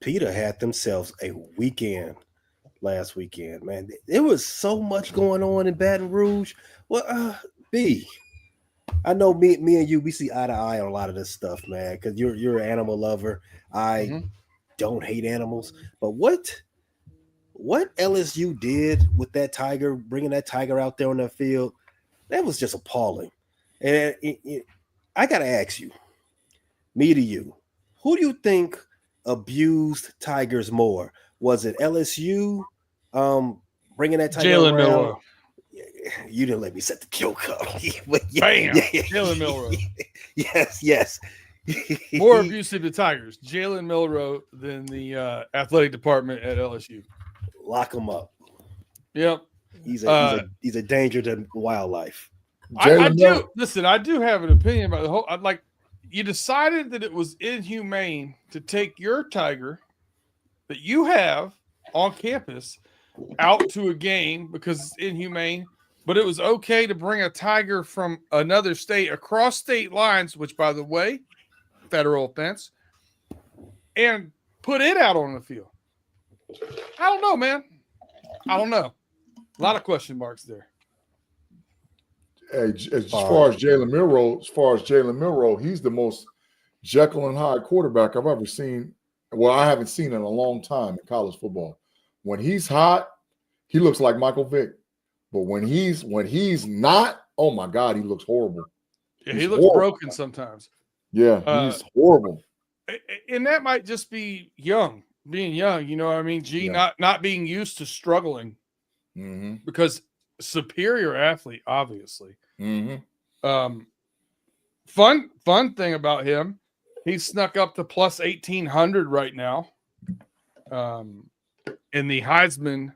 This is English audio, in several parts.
Peter had themselves a weekend last weekend, man. There was so much going on in Baton Rouge. Well, B, I know me and you, we see eye to eye on a lot of this stuff, man. Because you're an animal lover. I don't hate animals, but what LSU did with that tiger, bringing that tiger out there on the field, that was just appalling. And I gotta ask you, me to you, who do you think abused tigers more? Was it LSU bringing that tiger Jalen around? Milroe. You didn't let me set the joke up. Bam! Jalen Milroe. Yes. More abusive to Tigers, Jalen Milroe, than the athletic department at LSU. Lock him up. Yep. He's a danger to wildlife. I do listen. I do have an opinion about the whole. Like, you decided that it was inhumane to take your tiger that you have on campus out to a game because it's inhumane, but it was okay to bring a tiger from another state across state lines, which, by the way, federal offense, and put it out on the field. I don't know, man. I don't know. A lot of question marks there. Hey, as far as Jalen Milroe, he's the most Jekyll and Hyde quarterback I've ever seen. Well, I haven't seen in a long time in college football. When he's hot, he looks like Michael Vick. But when he's not, oh my God, he looks horrible. Yeah, he looks broken sometimes. Yeah, he's horrible. And that might just be being young, you know what I mean? Not being used to struggling. Because superior athlete, obviously. Fun thing about him, he's snuck up to plus 1,800 right now. In the Heisman,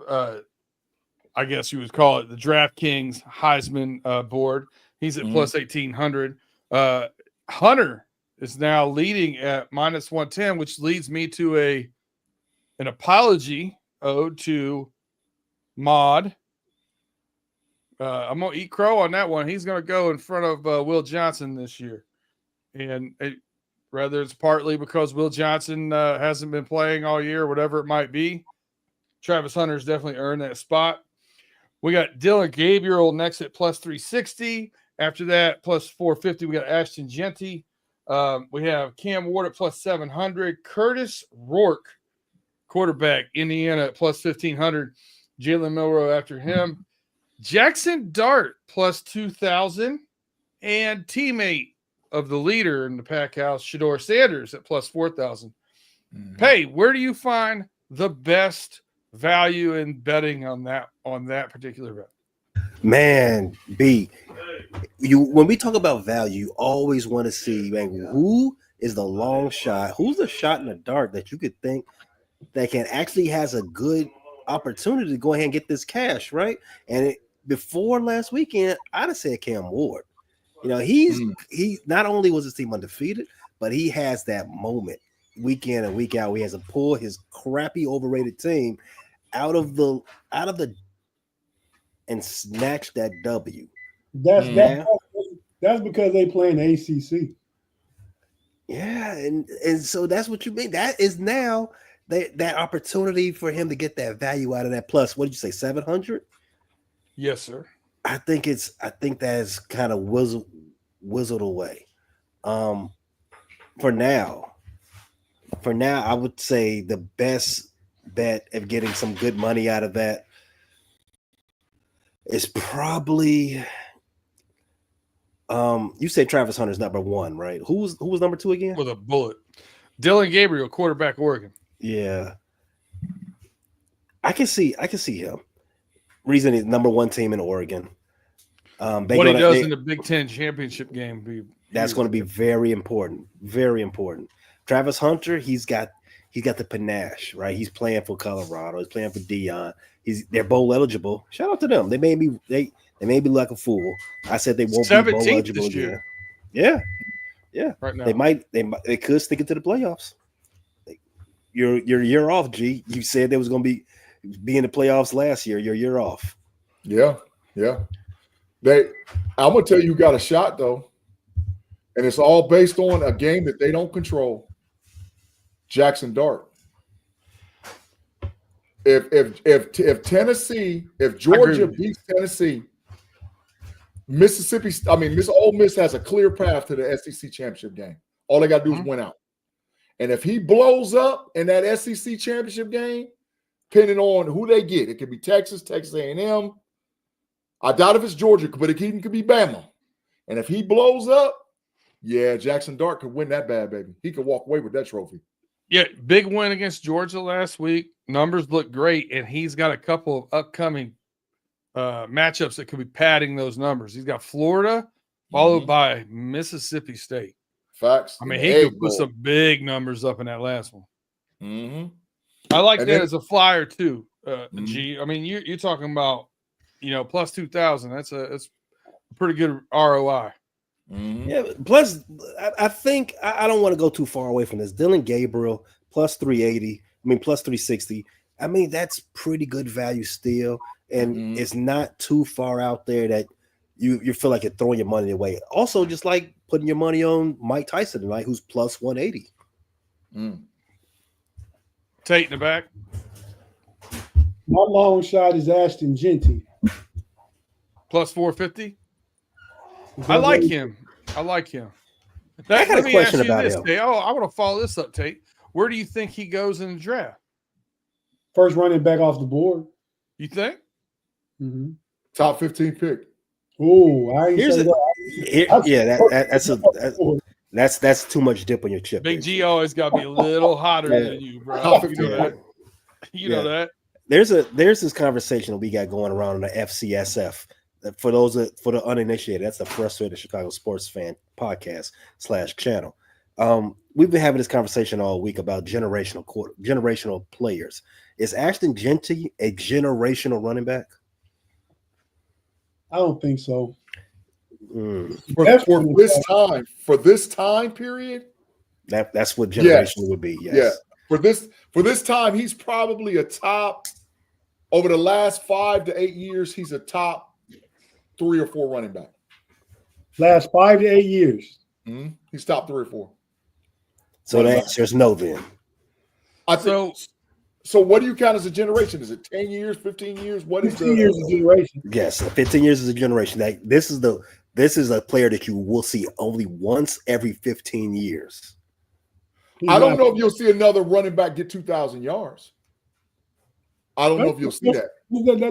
I guess you would call it the DraftKings Heisman board. He's at plus 1,800. Hunter is now leading at minus 110, which leads me to an apology ode to Mod. I'm going to eat crow on that one. He's going to go in front of Will Johnson this year. And whether it's partly because Will Johnson hasn't been playing all year, whatever it might be, Travis Hunter's definitely earned that spot. We got Dylan Gabriel next at plus 360. After that, plus 450, we got Ashton Genty. We have Cam Ward at plus 700. Curtis Rourke, quarterback, Indiana at plus 1,500. Jalen Milroe after him. Jackson Dart plus 2,000. And teammate of the leader in the pack house, Shador Sanders at plus 4,000. Hey, where do you find the best value in betting on that particular bet? Man, B, when we talk about value, you always want to see, man, who is the long shot, who's the shot in the dark that you could think that can actually has a good opportunity to go ahead and get this cash, right? And before last weekend, I'd have said Cam Ward. You know, he not only was his team undefeated, but he has that moment week in and week out where he has to pull his crappy, overrated team out of the and snatch that W. That's because they play in the ACC. Yeah, and so that's what you mean. That is now that opportunity for him to get that value out of that plus. What did you say, 700? Yes, sir. I think that's kind of whizzled away. For now, I would say the best bet of getting some good money out of that is probably you say Travis Hunter's number one, right? Who was number two again? With a bullet. Dylan Gabriel, quarterback, Oregon. Yeah. I can see him. Reason is number one team in Oregon. What he does in the Big Ten championship game, that's going to be very important. Very important. Travis Hunter, he's got the panache, right? He's playing for Colorado. He's playing for Dion. They're bowl eligible. Shout out to them. They made me like a fool. I said they won't be bowl eligible this year. Yeah. Right now. They could stick it to the playoffs. Your year off, G. You said they was going to be in the playoffs last year. Your year off. Yeah. I'm gonna tell you got a shot though, and it's all based on a game that they don't control. Jackson Dart. If Tennessee, if Georgia beats Tennessee, Miss Ole Miss has a clear path to the SEC championship game. All they got to do is win out. And if he blows up in that SEC championship game, depending on who they get, it could be Texas, Texas A&M. I doubt if it's Georgia, but it could be Bama. And if he blows up, yeah, Jackson Dart could win that bad, baby. He could walk away with that trophy. Yeah, big win against Georgia last week. Numbers look great, and he's got a couple of upcoming matchups that could be padding those numbers. He's got Florida, followed by Mississippi State. Facts. I mean, he could put some big numbers up in that last one. Mm-hmm. I like that as a flyer too, G. I mean, you're talking about, plus 2,000. That's a pretty good ROI. Mm-hmm. Yeah. Plus, I think I don't want to go too far away from this. Dylan Gabriel plus 380. Plus 360. I mean, that's pretty good value still, and it's not too far out there that you feel like you're throwing your money away. Also, just like putting your money on Mike Tyson tonight, who's plus 180. Tate in the back. My long shot is Ashton Genty. Plus 450. I like him. I got a question about him. Oh, I want to follow this up, Tate. Where do you think he goes in the draft? First running back off the board. You think? Mm-hmm. Top 15 pick. Oh, that's too much dip on your chip. Big G always got to be a little hotter than you, bro. You know that. There's this conversation that we got going around on the FCSF. For the uninitiated, that's the Frustrated Chicago Sports Fan podcast /channel. We've been having this conversation all week about generational players. Is Ashton Genty a generational running back? I don't think so. For this time period, that's what generation would be. Yes. Yeah. For this time, he's probably a top over the last 5 to 8 years. He's a top 3 or 4 running back. Last 5 to 8 years. Mm-hmm. He's top 3 or 4. So the answer is no. Then, so what do you count as a generation? Is it 10 years, 15 years? What is 15 years is a generation? Yes, 15 years is a generation. This is a player that you will see only once every 15 years. I don't know if you'll see another running back get 2,000 yards. I don't know if you'll see that.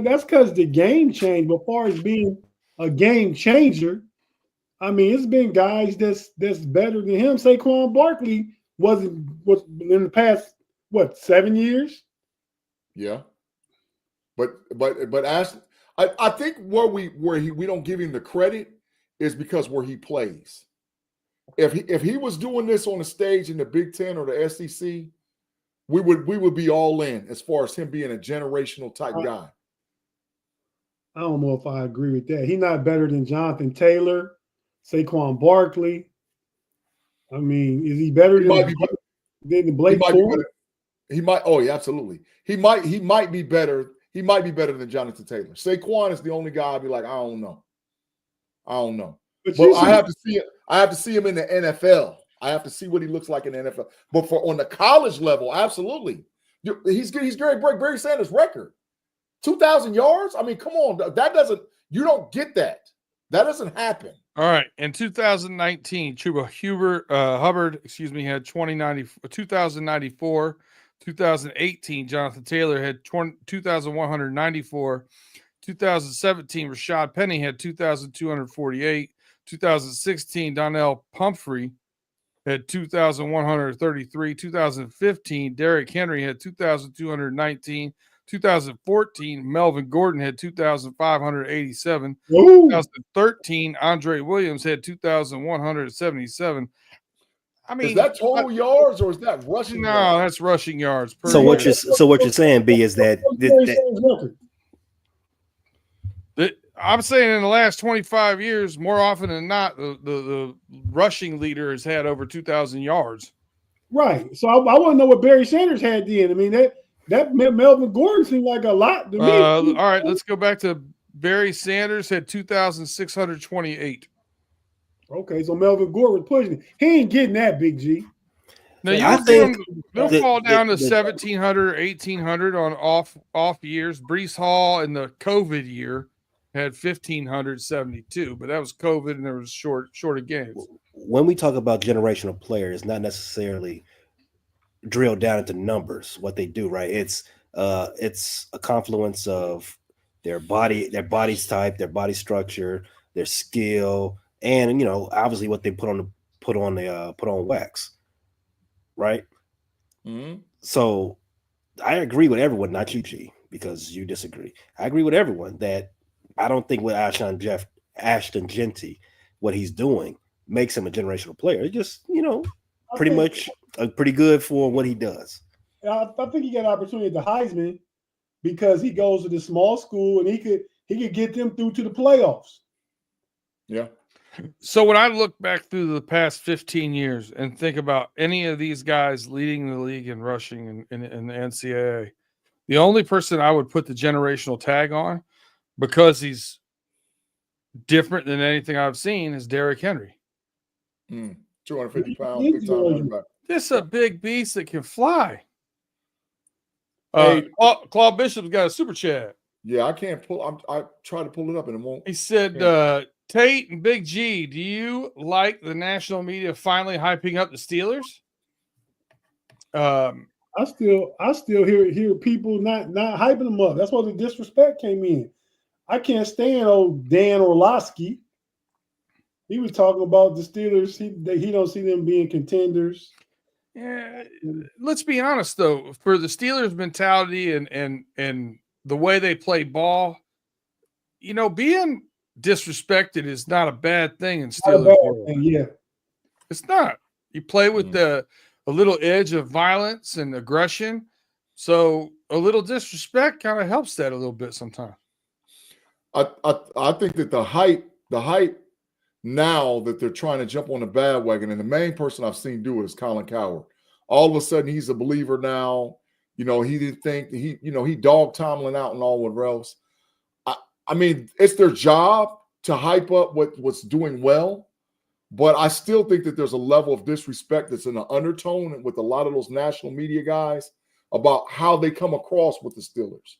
That's because the game changed. But as far as being a game changer, I mean, it's been guys that's better than him. Saquon Barkley was in the past 7 years. Yeah, but Ashton, I think where we don't give him the credit is because where he plays. If he was doing this on the stage in the Big Ten or the SEC, we would be all in as far as him being a generational type guy. I don't know if I agree with that. He's not better than Jonathan Taylor, Saquon Barkley. I mean, is he better than Blake Ford? He might. Oh yeah, absolutely. He might be better. He might be better than Jonathan Taylor. Saquon is the only guy I'd be like, I don't know. But I have to see it. I have to see him in the NFL. I have to see what he looks like in the NFL. But on the college level, absolutely, he's going to break Barry Sanders' record. 2,000 yards. I mean, come on. You don't get that. That doesn't happen. All right. In 2019, Chuba Hubbard, had 2,094. 2018, Jonathan Taylor had 2,194. 2017, Rashad Penny had 2,248. 2016, Donnell Pumphrey had 2,133. 2015, Derrick Henry had 2,219. 2014, Melvin Gordon had 2,587. 2013, Andre Williams had 2,177. I mean, is that total yards or is that rushing? No, yards? That's rushing yards. So what you're saying, B, is that I'm saying in the last 25 years, more often than not, the rushing leader has had over 2,000 yards. Right. So I want to know what Barry Sanders had then. I mean, that Melvin Gordon seemed like a lot to me. All right, let's go back to Barry Sanders had 2,628. Okay, so Melvin Gordon was pushing it. He ain't getting that, Big G. Now you I see think them, they'll fall down to 1,700, 1,800 on off years. Brees Hall in the COVID year had 1,572, but that was COVID and there was shorter games. when we talk about generational players, not necessarily drilled down into numbers, what they do, right? It's a confluence of their body's type, their body structure, their skill, and obviously what they put on wax, right? Mm-hmm. So I agree with everyone, not you, G, because you disagree. I agree with everyone that I don't think with Ashton Genty, what he's doing makes him a generational player. It's just, pretty much pretty good for what he does. I think he got an opportunity at the Heisman because he goes to the small school and he could get them through to the playoffs. Yeah. So when I look back through the past 15 years and think about any of these guys leading the league in rushing in the NCAA, the only person I would put the generational tag on, because he's different than anything I've seen, is Derrick Henry. 250 pounds, big time running back. This is a big beast that can fly. Hey. Claude Bishop's got a super chat. Yeah, I can't pull. I try to pull it up and it won't. He said, Tate and Big G, do you like the national media finally hyping up the Steelers? I still hear people not hyping them up. That's why the disrespect came in. I can't stand old Dan Orlovsky. He was talking about the Steelers. He don't see them being contenders. Yeah, let's be honest though. For the Steelers' mentality and the way they play ball, being disrespected is not a bad thing in Steelers world. Yeah, it's not. You play with a little edge of violence and aggression, so a little disrespect kind of helps that a little bit sometimes. I think that the hype now that they're trying to jump on the bandwagon, and the main person I've seen do it is Colin Cowherd. All of a sudden, he's a believer now. He didn't think he dogged Tomlin out and all what else. I mean, it's their job to hype up what's doing well, but I still think that there's a level of disrespect that's in the undertone with a lot of those national media guys about how they come across with the Steelers.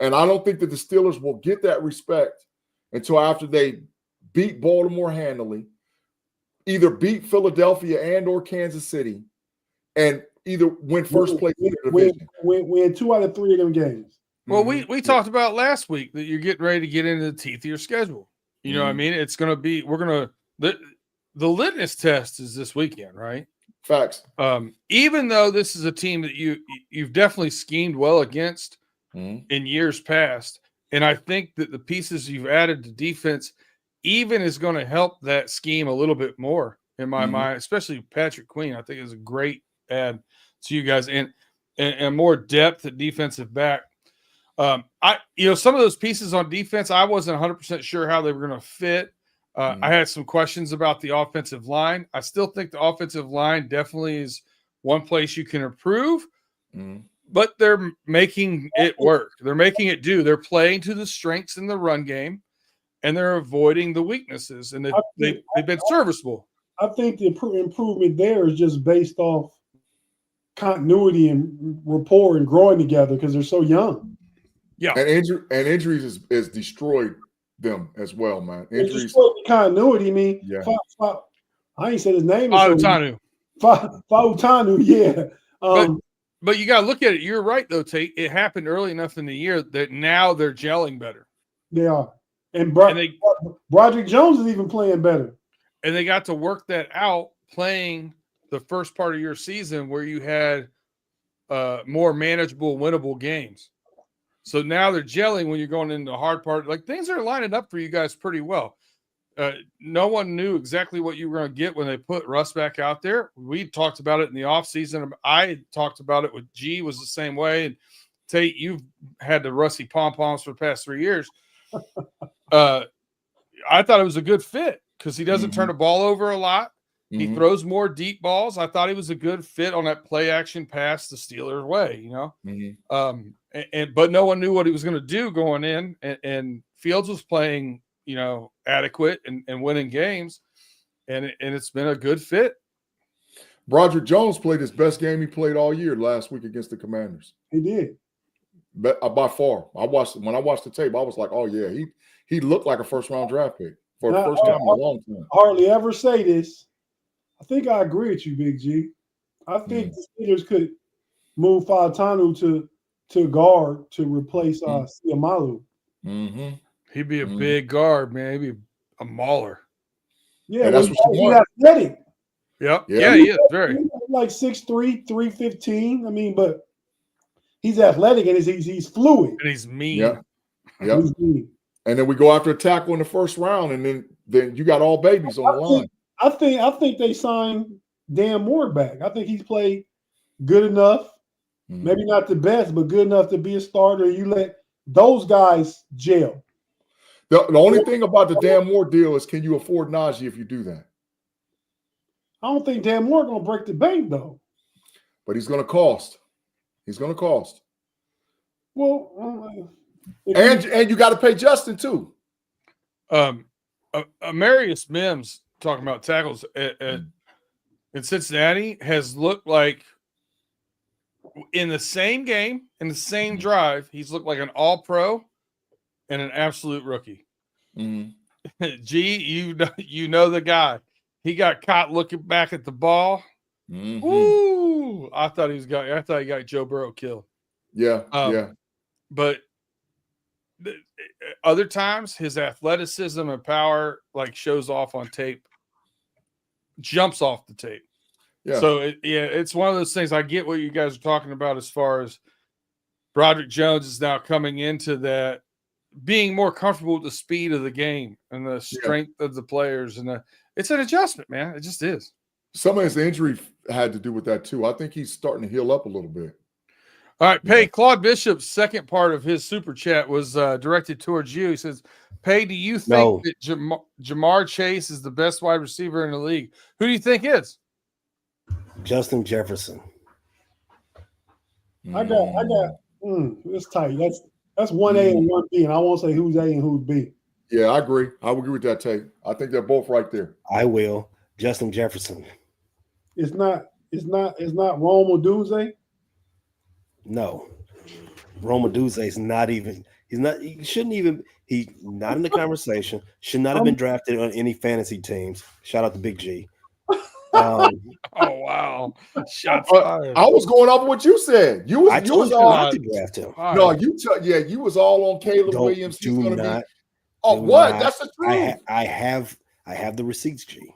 And I don't think that the Steelers will get that respect until after they beat Baltimore handily, either beat Philadelphia and or Kansas City, and either win first place in the division. Win 2 out of 3 of them games. Well, we talked about last week that you're getting ready to get into the teeth of your schedule. You know what I mean? It's going to be, the litmus test is this weekend, right? Facts. Even though this is a team that you've definitely schemed well against in years past, and I think that the pieces you've added to defense even is going to help that scheme a little bit more in my mind, especially Patrick Queen. I think is a great add to you guys and more depth at defensive back. Some of those pieces on defense, I wasn't 100% sure how they were going to fit. I had some questions about the offensive line. I still think the offensive line definitely is one place you can improve, but they're making it work. They're making it do. They're playing to the strengths in the run game, and they're avoiding the weaknesses, and they've been serviceable. I think the improvement there is just based off continuity and rapport and growing together because they're so young. Yeah, and injuries is destroyed them as well, man. Injuries, continuity. I mean, yeah. I ain't said his name. Fautanu. Fautanu, yeah. But you got to look at it. You're right, though, Tate. It happened early enough in the year that now they're gelling better. They are. And Broderick Jones is even playing better. And they got to work that out playing the first part of your season where you had more manageable, winnable games. So now they're gelling when you're going into the hard part. Like, things are lining up for you guys pretty well. No one knew exactly what you were going to get when they put Russ back out there. We talked about it in the offseason. I talked about it with G, was the same way. And Tate, you've had the Rusty pom-poms for the past 3 years. I thought it was a good fit because he doesn't turn the ball over a lot. He throws more deep balls. I thought he was a good fit on that play action pass the Steelers way, but no one knew what he was going to do going in, and Fields was playing, adequate and winning games, and it's been a good fit. Broderick Jones played his best game he played all year last week against the Commanders. He did. By far. When I watched the tape, I was like, oh yeah, he looked like a first-round draft pick for the first time in a long time. Hardly ever say this. I think I agree with you, Big G. I think the Steelers could move Fautanu to guard to replace Siamalu. Mm-hmm. He'd be a big guard, man. He'd be a mauler. Yeah, and that's what you he's want. athletic. Yep. Yeah, he is very. He's like 6'3", 315. I mean, but he's athletic and he's fluid. And he's mean. Yeah. Yep. And then we go after a tackle in the first round, and then you got all babies on the line. I think they signed Dan Moore back. I think he's played good enough. Maybe not the best, but good enough to be a starter. You let those guys gel. The only thing about the Dan Moore deal is, can you afford Najee if you do that? I don't think Dan Moore going to break the bank, though. But he's going to cost. He's going to cost. Well, and you got to pay Justin too. Amarius Mims, talking about tackles in Cincinnati, has looked like in the same game, in the same drive, he's looked like an all-pro and an absolute rookie. G, you know the guy. He got caught looking back at the ball. Woo! I thought he got Joe Burrow killed. Yeah. But other times, his athleticism and power shows off on tape, jumps off the tape. Yeah. So it's one of those things. I get what you guys are talking about as far as Broderick Jones is now coming into that, being more comfortable with the speed of the game and the strength of the players, and it's an adjustment, man. It just is. Some of his injury had to do with that too. I think he's starting to heal up a little bit. All right, Pay, Claude Bishop's second part of his super chat was directed towards you. He says, Pay, do you think that Jamar Chase is the best wide receiver in the league? Who do you think is? Justin Jefferson. I got it's tight. That's 1A and 1B, and I won't say who's A and who's B. Yeah, I agree. I would agree with that, Tate. I think they're both right there. I will. Justin Jefferson. It's not Rome Odunze. No. Rome Odunze is not even. He's not in the conversation. Should not have been drafted on any fantasy teams. Shout out to Big G. Oh wow! Shots fired. I was going off what you said. You was all not to draft him. No, you was all on Caleb Williams. He's going to be. Oh, what? That's the truth. I have the receipts, G.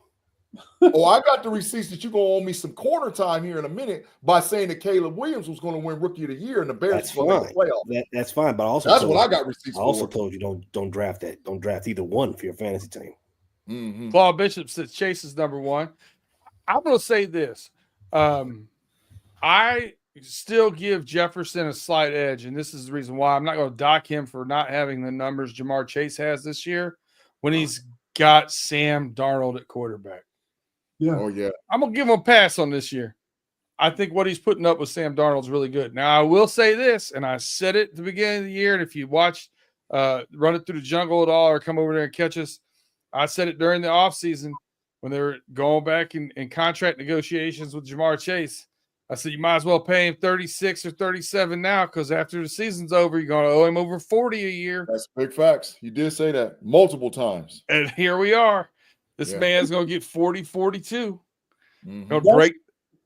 Oh, I got the receipts that you're going to owe me some corner time here in a minute by saying that Caleb Williams was going to win Rookie of the Year and the Bears were going to playoff. That's fine, but also that's what I got receipts. I also told you don't draft that. Don't draft either one for your fantasy team. Claude Bishop says Chase is number one. I'm going to say this. I still give Jefferson a slight edge, and this is the reason why. I'm not going to dock him for not having the numbers Jamar Chase has this year when he's got Sam Darnold at quarterback. Yeah. Oh, yeah. I'm going to give him a pass on this year. I think what he's putting up with Sam Darnold's really good. Now, I will say this, and I said it at the beginning of the year, and if you watch Run It Through the Jungle at all or come over there and catch us, I said it during the offseason when they were going back in contract negotiations with Jamar Chase. I said, you might as well pay him 36 or 37 now because after the season's over, you're going to owe him over 40 a year. That's big facts. You did say that multiple times. And here we are. This man's going to get 40, 42. Going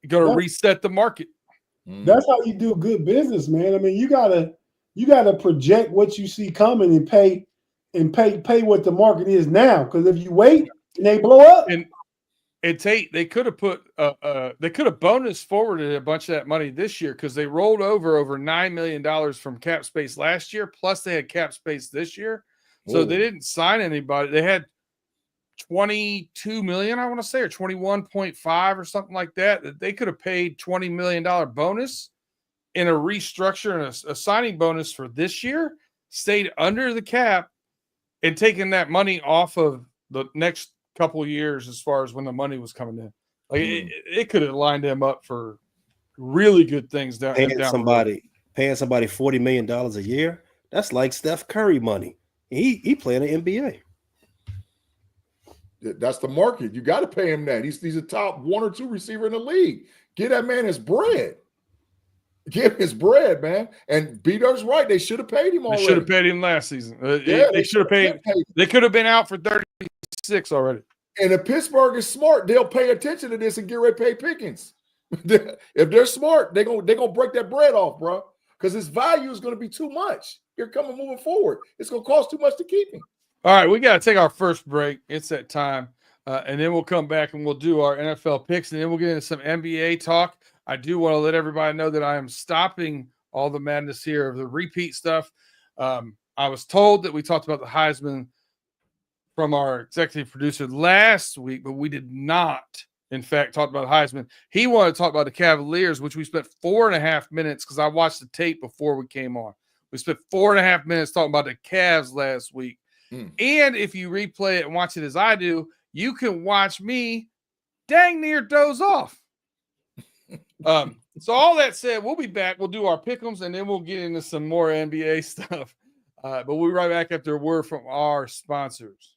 to reset the market. That's how you do good business, man. I mean, you gotta project what you see coming and pay what the market is now. Because if you wait and they blow up, and Tate, they could have put bonus forwarded a bunch of that money this year because they rolled over $9 million from cap space last year, plus they had cap space this year. So they didn't sign anybody. They had 22 million, I want to say, or 21.5 or something like that they could have paid $20 million bonus in a restructure and a signing bonus for this year, stayed under the cap and taken that money off of the next couple of years as far as when the money was coming in. Like it could have lined them up for really good things down. Paying somebody $40 million a year, that's like Steph Curry money. He playing the NBA. That's the market. You got to pay him that. He's a top 1 or 2 receiver in the league. Give that man his bread. Give him his bread, man. And B-Dirt's right. They should have paid him already. They should have paid him last season. They should have paid. They could have been out for 36 already. And if Pittsburgh is smart, they'll pay attention to this and get ready to pay Pickens. If they're smart, they're gonna break that bread off, bro. Because his value is going to be too much. You're coming moving forward. It's going to cost too much to keep him. All right, we got to take our first break. It's that time. And then we'll come back and we'll do our NFL picks. And then we'll get into some NBA talk. I do want to let everybody know that I am stopping all the madness here of the repeat stuff. I was told that we talked about the Heisman from our executive producer last week, but we did not, in fact, talk about Heisman. He wanted to talk about the Cavaliers, which we spent 4.5 minutes because I watched the tape before we came on. We spent 4.5 minutes talking about the Cavs last week. And if you replay it and watch it as I do, you can watch me dang near doze off. So all that said, we'll be back. We'll do our pick'ems, and then we'll get into some more NBA stuff. But we'll be right back after a word from our sponsors.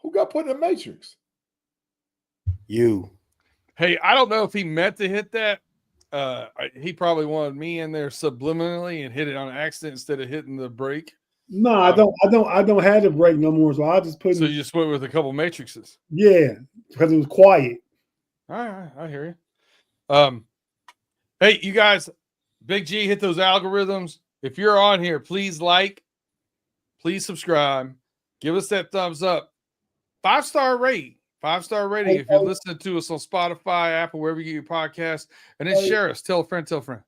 Who got put in the Matrix? You. Hey, I don't know if he meant to hit that. He probably wanted me in there subliminally and hit it on accident instead of hitting the brake. No, I don't have the break no more. So I'll just put. So you just went with a couple matrices. Yeah, because it was quiet. All right, I hear you. Hey, you guys, Big G, hit those algorithms. If you're on here, please like, please subscribe, give us that thumbs up. 5-star rate. 5-star rating if you're listening to us on Spotify, Apple, wherever you get your podcast. And then share us. Tell a friend, tell a friend.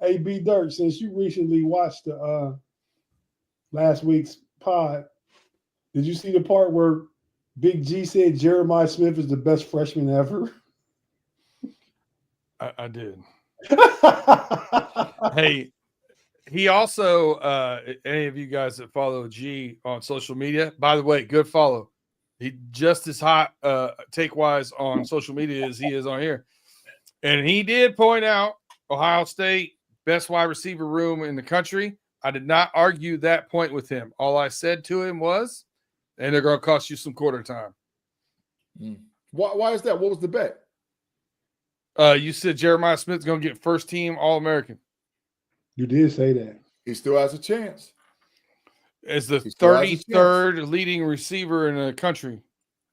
Hey, B Dirt, since you recently watched the last week's pod, did you see the part where Big G said Jeremiah Smith is the best freshman ever? I did. Hey, he also, any of you guys that follow G on social media, by the way, good follow. He just as hot take-wise on social media as he is on here. And he did point out Ohio State, best wide receiver room in the country. I did not argue that point with him. All I said to him was, and they're going to cost you some quarter time. Why is that? What was the bet? You said Jeremiah Smith's going to get first team All-American. You did say that. He still has a chance. As the 33rd leading receiver in the country.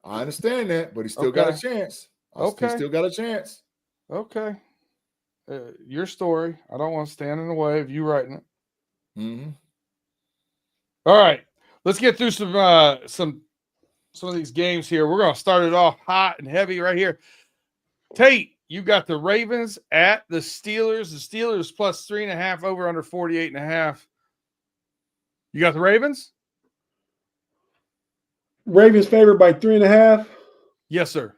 I understand that, but he still got a chance. He still got a chance. Okay. Your story. I don't want to stand in the way of you writing it. Mm-hmm. All right. Let's get through some of these games here. We're going to start it off hot and heavy right here. Tate, you got the Ravens at the Steelers. The Steelers plus 3.5 over under 48.5. You got the Ravens? Ravens favored by 3.5. Yes, sir.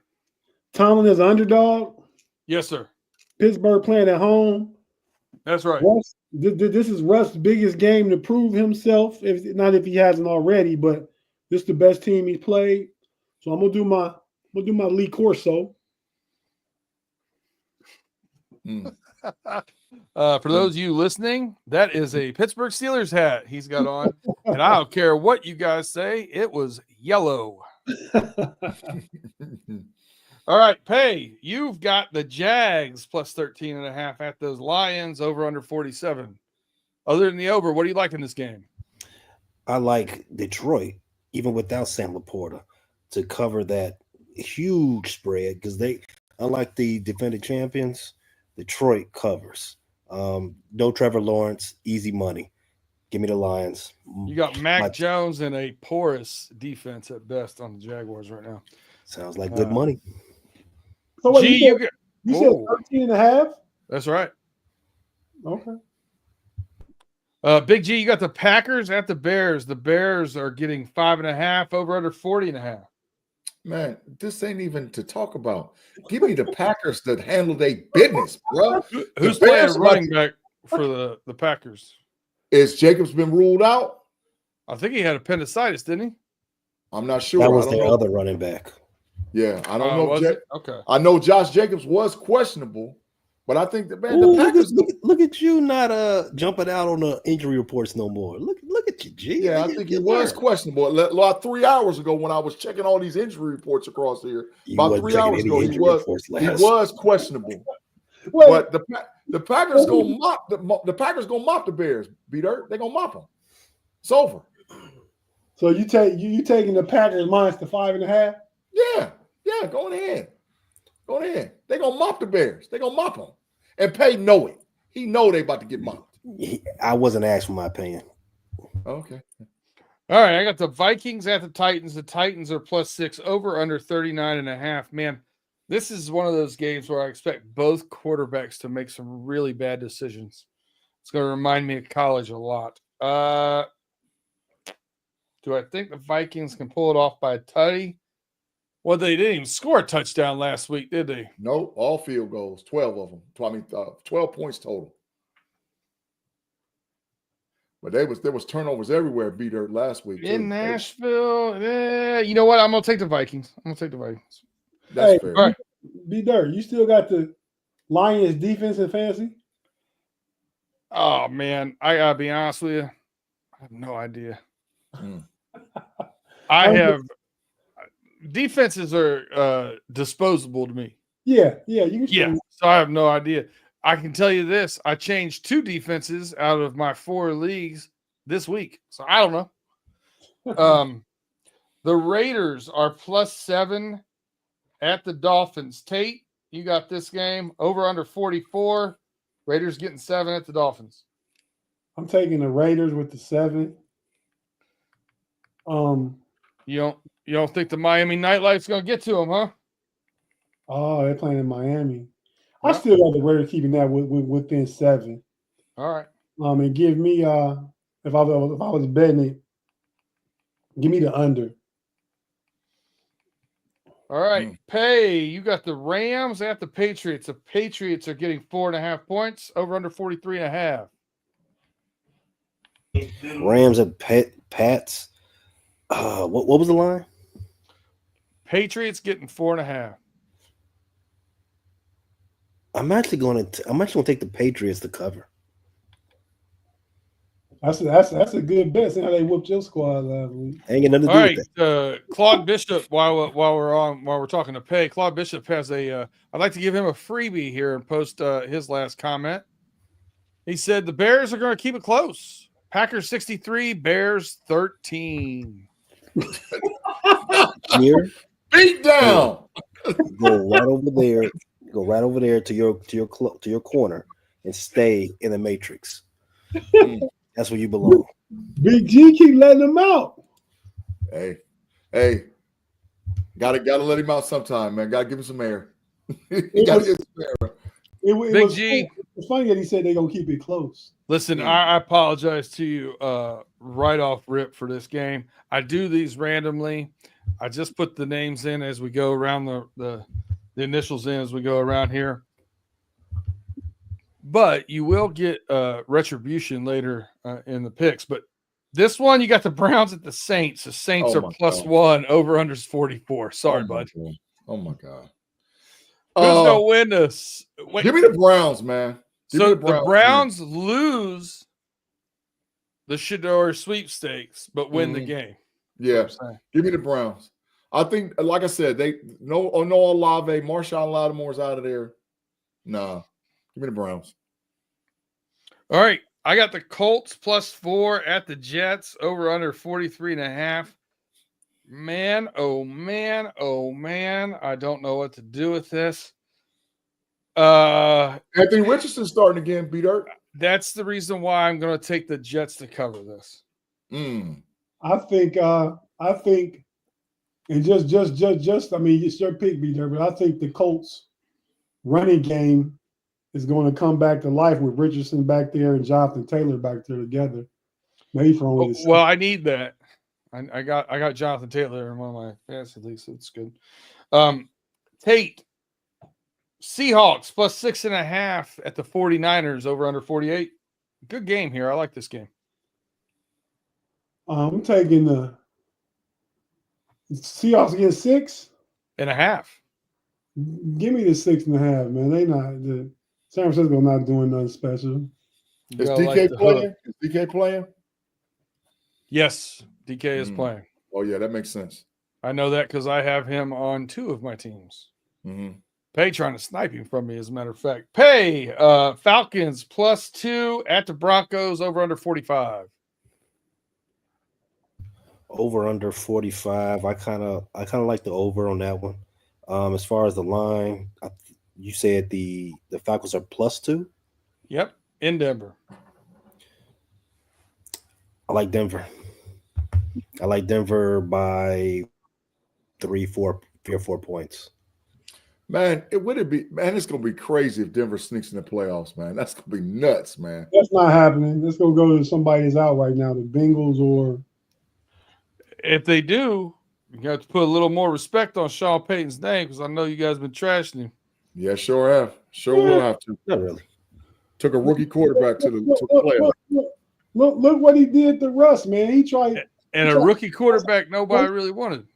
Tomlin is underdog. Yes, sir. Pittsburgh playing at home. That's right. Russ, this is Russ' biggest game to prove himself. Not if he hasn't already, but this is the best team he's played. So I'm gonna do my Lee Corso. For those of you listening, that is a Pittsburgh Steelers hat he's got on. And I don't care what you guys say. It was yellow. All right, Pay, you've got the Jags plus 13.5 at those Lions over under 47. Other than the over, what do you like in this game? I like Detroit, even without Sam Laporta, to cover that huge spread because they, unlike the defending champions, Detroit covers. No Trevor Lawrence, easy money. Give me the Lions. You got Mac Jones and a porous defense at best on the Jaguars right now. Sounds like good money. So what, you said 13.5? That's right. Okay. Big G, you got the Packers at the Bears. The Bears are getting 5.5 over under 40.5. Man, this ain't even to talk about. Give me the Packers that handle their business, bro. Who's playing running back for the Packers? Is Jacobs been ruled out? I think he had appendicitis, didn't he? I'm not sure. That was their other running back. Yeah, I don't know. Was it? Okay. I know Josh Jacobs was questionable, but I think that Ooh, look at you not jumping out on the injury reports no more. Look at you, G. Yeah, I think he was questionable. Like 3 hours ago when I was checking all these injury reports across here, about 3 hours ago, he was questionable. Wait. But the Packers gonna mop the Packers gonna mop the Bears. They're gonna mop them. It's over. So you taking the Packers minus the 5.5? Yeah, go ahead. They're gonna mop the Bears. They're gonna mop them. And Pay know it. He know they about to get mopped. I wasn't asked for my opinion. Okay. All right, I got the Vikings at the Titans. The Titans are +6, over under 39.5. Man, this is one of those games where I expect both quarterbacks to make some really bad decisions. It's going to remind me of college a lot. Do I think the Vikings can pull it off by a tutty? Well, they didn't even score a touchdown last week, did they? No, all field goals, 12 of them. 12 points total. But there was turnovers everywhere, B-Dirt, last week. In Nashville. Yeah, you know what? I'm going to take the Vikings. That's fair. All right. B-Dirt, you still got the Lions defense in fantasy? Oh, man. I got to be honest with you. I have no idea. Defenses are disposable to me. Yeah. You can so I have no idea. I can tell you this. I changed 2 defenses out of my 4 leagues this week. So I don't know. The Raiders are +7 at the Dolphins. Tate, you got this game over under 44. Raiders getting 7 at the Dolphins. I'm taking the Raiders with the 7. You don't think the Miami nightlife's going to get to them, huh? Oh, they're playing in Miami. I still got the Raiders keeping that within 7. All right. And give me if I was betting it, give me the under. All right. Pay, you got the Rams at the Patriots. The Patriots are getting 4.5 points, over under 43.5. Rams at Pats. What was the line? Patriots getting 4.5. I'm actually going to take the Patriots to cover. That's a good bet. See how they whooped your squad last week. Ain't got nothing to do with that. Claude Bishop. While we're talking to Pay, Claude Bishop has a. I'd like to give him a freebie here and post his last comment. He said the Bears are going to keep it close. Packers 63, Bears 13. Here, beat down. Go right over there to your corner and stay in the matrix. That's where you belong. Big G keep letting them out. Hey, gotta let him out sometime, man. Gotta give him some air. Gotta get some air. Big G. It's funny that he said they're gonna keep it close. Listen, I apologize to you right off rip for this game. I do these randomly. I just put the names in as we go around the initials in as we go around here. But you will get retribution later in the picks. But this one, you got the Browns at the Saints. The Saints are +1, over under 44. Sorry, bud. Oh my God. Who's gonna win this? Wait. Give me the Browns, man. The Browns lose the Shador sweepstakes, but win the game. Yeah, give me the Browns. I think, like I said, no Olave, Marshawn Lattimore's out of there. Nah, give me the Browns. All right, I got the Colts +4 at the Jets, over under 43.5. Man, oh man, I don't know what to do with this. Anthony Richardson's starting again, B-Dirt. That's the reason why I'm going to take the Jets to cover this. I think, and just, I mean, it's your pick, B-Dirt, but I think the Colts running game is going to come back to life with Richardson back there and Jonathan Taylor back there together. Maybe for only well, I need that. I got Jonathan Taylor in one of my fantasy leagues, so it's good. Tate, Seahawks +6.5 at the 49ers, over under 48. Good game here. I like this game. I'm taking the Seahawks against 6. 6.5. Give me the 6.5, man. They not the San Francisco not doing nothing special. Is DK playing? Is DK playing? Yes, DK is playing. Oh yeah, that makes sense. I know that because I have him on 2 of my teams. Mm-hmm. Pay trying to snipe him from me, as a matter of fact. Pay Falcons +2 at the Broncos over under 45. Over under 45. I kind of like the over on that one. As far as the line, you said the Falcons are +2. Yep, in Denver. I like Denver. I like Denver by 3 or 4 points. Man, it's gonna be crazy if Denver sneaks in the playoffs, man. That's gonna be nuts, man. That's not happening. Let's go to somebody that's out right now, the Bengals or. If they do, you have to put a little more respect on Sean Payton's name because I know you guys been trashing him. Yeah, sure have. Sure will have to. Not really. Took a rookie quarterback to the playoffs. Look what he did to Russ, man. He tried. And a rookie quarterback nobody really wanted.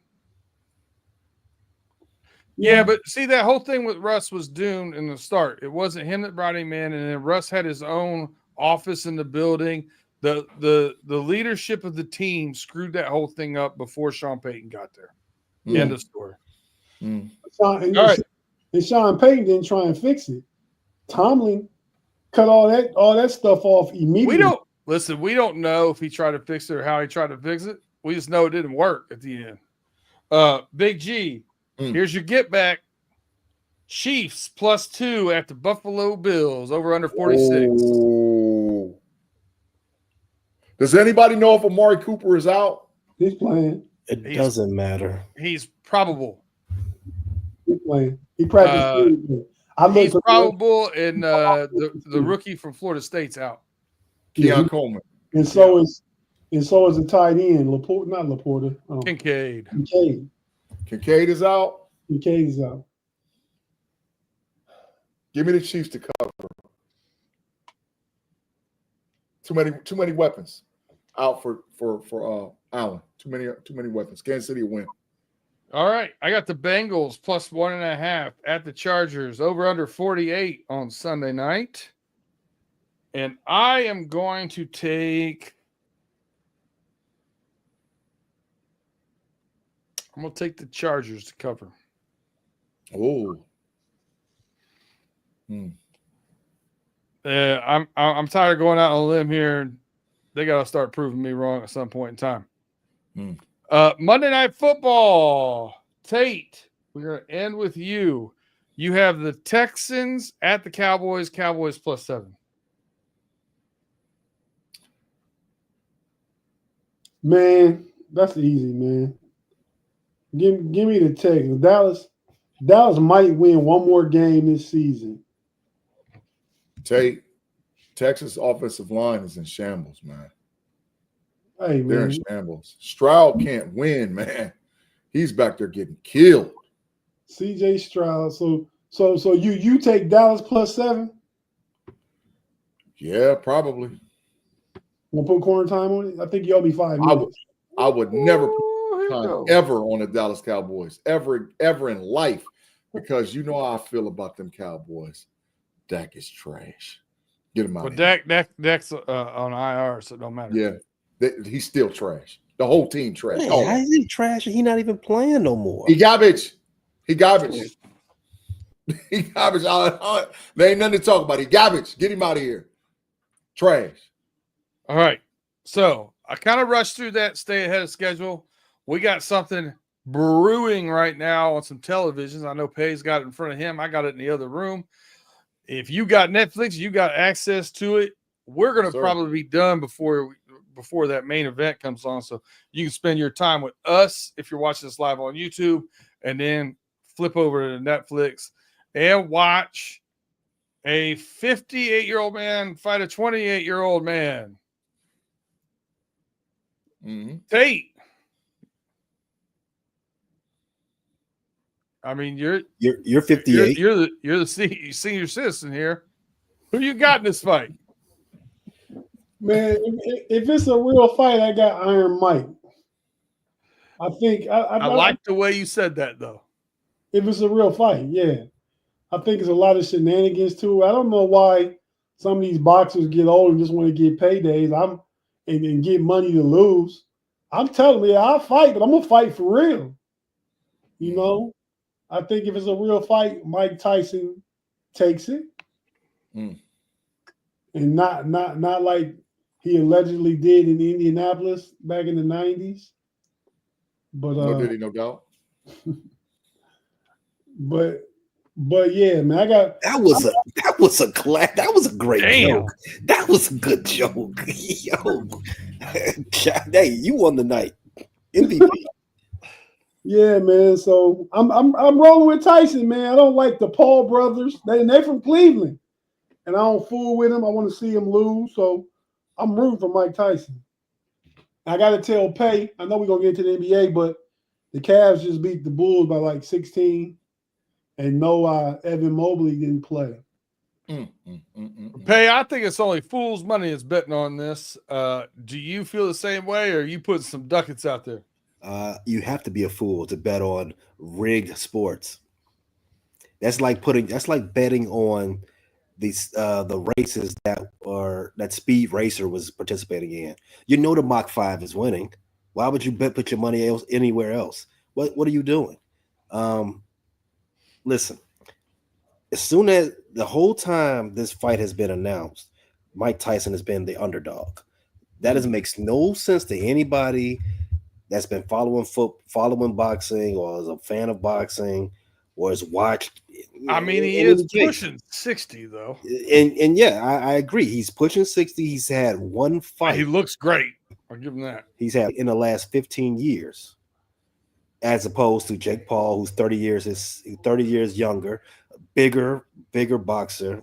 Yeah, but see, that whole thing with Russ was doomed in the start. It wasn't him that brought him in, and then Russ had his own office in the building. The leadership of the team screwed that whole thing up before Sean Payton got there. End of story. And Sean Payton didn't try and fix it. Tomlin cut all that stuff off immediately. We don't know if he tried to fix it or how he tried to fix it. We just know it didn't work at the end. Big G, here's your get back. Chiefs +2 at the Buffalo Bills over under 46. Oh. Does anybody know if Amari Cooper is out? He's playing. It doesn't matter. He's probable. He's playing. He practiced. He's probable, and the rookie from Florida State's out. Keon Coleman. And so is the tight end, Laporta. Kincaid. Kincaid is out. Kincaid is out. Give me the Chiefs to cover. Too many weapons out for Allen. Too many weapons. Kansas City will win. All right, I got the Bengals +1.5 at the Chargers over under 48 on Sunday night. And I am going to take the Chargers to cover. Oh. I'm tired of going out on a limb here. They got to start proving me wrong at some point in time. Monday Night Football. Tate, we're going to end with you. You have the Texans at the Cowboys +7. Man, that's easy, man. Give me the Texans. Dallas might win one more game this season. Tate, Texas offensive line is in shambles, man. Hey, man. They're in shambles. Stroud can't win, man. He's back there getting killed. CJ Stroud. So you take Dallas +7? Yeah, probably. Want to put corner time on it? I think y'all be 5 minutes. I would never put time ever on the Dallas Cowboys, ever in life, because you know how I feel about them Cowboys. Dak is trash. Get him out. But Dak's on IR, so it don't matter. Yeah, he's still trash. The whole team trash. Man, how is he trash? He's not even playing no more. He garbage. He garbage. He garbage. There ain't nothing to talk about. He garbage. Get him out of here. Trash. All right. So I kind of rushed through that, stay ahead of schedule. We got something brewing right now on some televisions. I know Pay's got it in front of him. I got it in the other room. If you got Netflix, you got access to it. We're going to probably be done before that main event comes on. So you can spend your time with us if you're watching this live on YouTube, and then flip over to Netflix and watch a 58-year-old man fight a 28-year-old man. Tate. I mean, you're 58. You're the senior citizen here. Who you got in this fight? Man, if it's a real fight, I got Iron Mike. I think I like the way you said that, though. If it's a real fight, yeah. I think it's a lot of shenanigans too. I don't know why some of these boxers get old and just want to get paydays. And get money to lose. I'm telling you, I'll fight, but I'm gonna fight for real. You know, I think if it's a real fight, Mike Tyson takes it, and not like he allegedly did in Indianapolis back in the '90s. But no did he, no doubt. But yeah, man, that was a great joke. That was a good joke. Yo, hey, you won the night. MVP. Yeah, man. So I'm rolling with Tyson, man. I don't like the Paul brothers. They're from Cleveland, and I don't fool with them. I want to see him lose, so I'm rooting for Mike Tyson. I got to tell Pay. I know we're gonna get to the NBA, but the Cavs just beat the Bulls by like 16. And no, Evan Mobley didn't play. Pay, I think it's only fool's money that's betting on this. Do you feel the same way, or are you putting some ducats out there? You have to be a fool to bet on rigged sports. That's like betting on these the races that Speed Racer was participating in. You know the Mach 5 is winning. Why would you put your money anywhere else? What are you doing? Listen, as soon as the whole time this fight has been announced, Mike Tyson has been the underdog. That makes no sense to anybody that's been following boxing or is a fan of boxing or has watched. I mean, he is pushing 60 though. And yeah, I agree. He's pushing 60. He's had one fight. He looks great. I'll give him that. He's had in the last 15 years. As opposed to Jake Paul, who's 30 years younger, bigger boxer,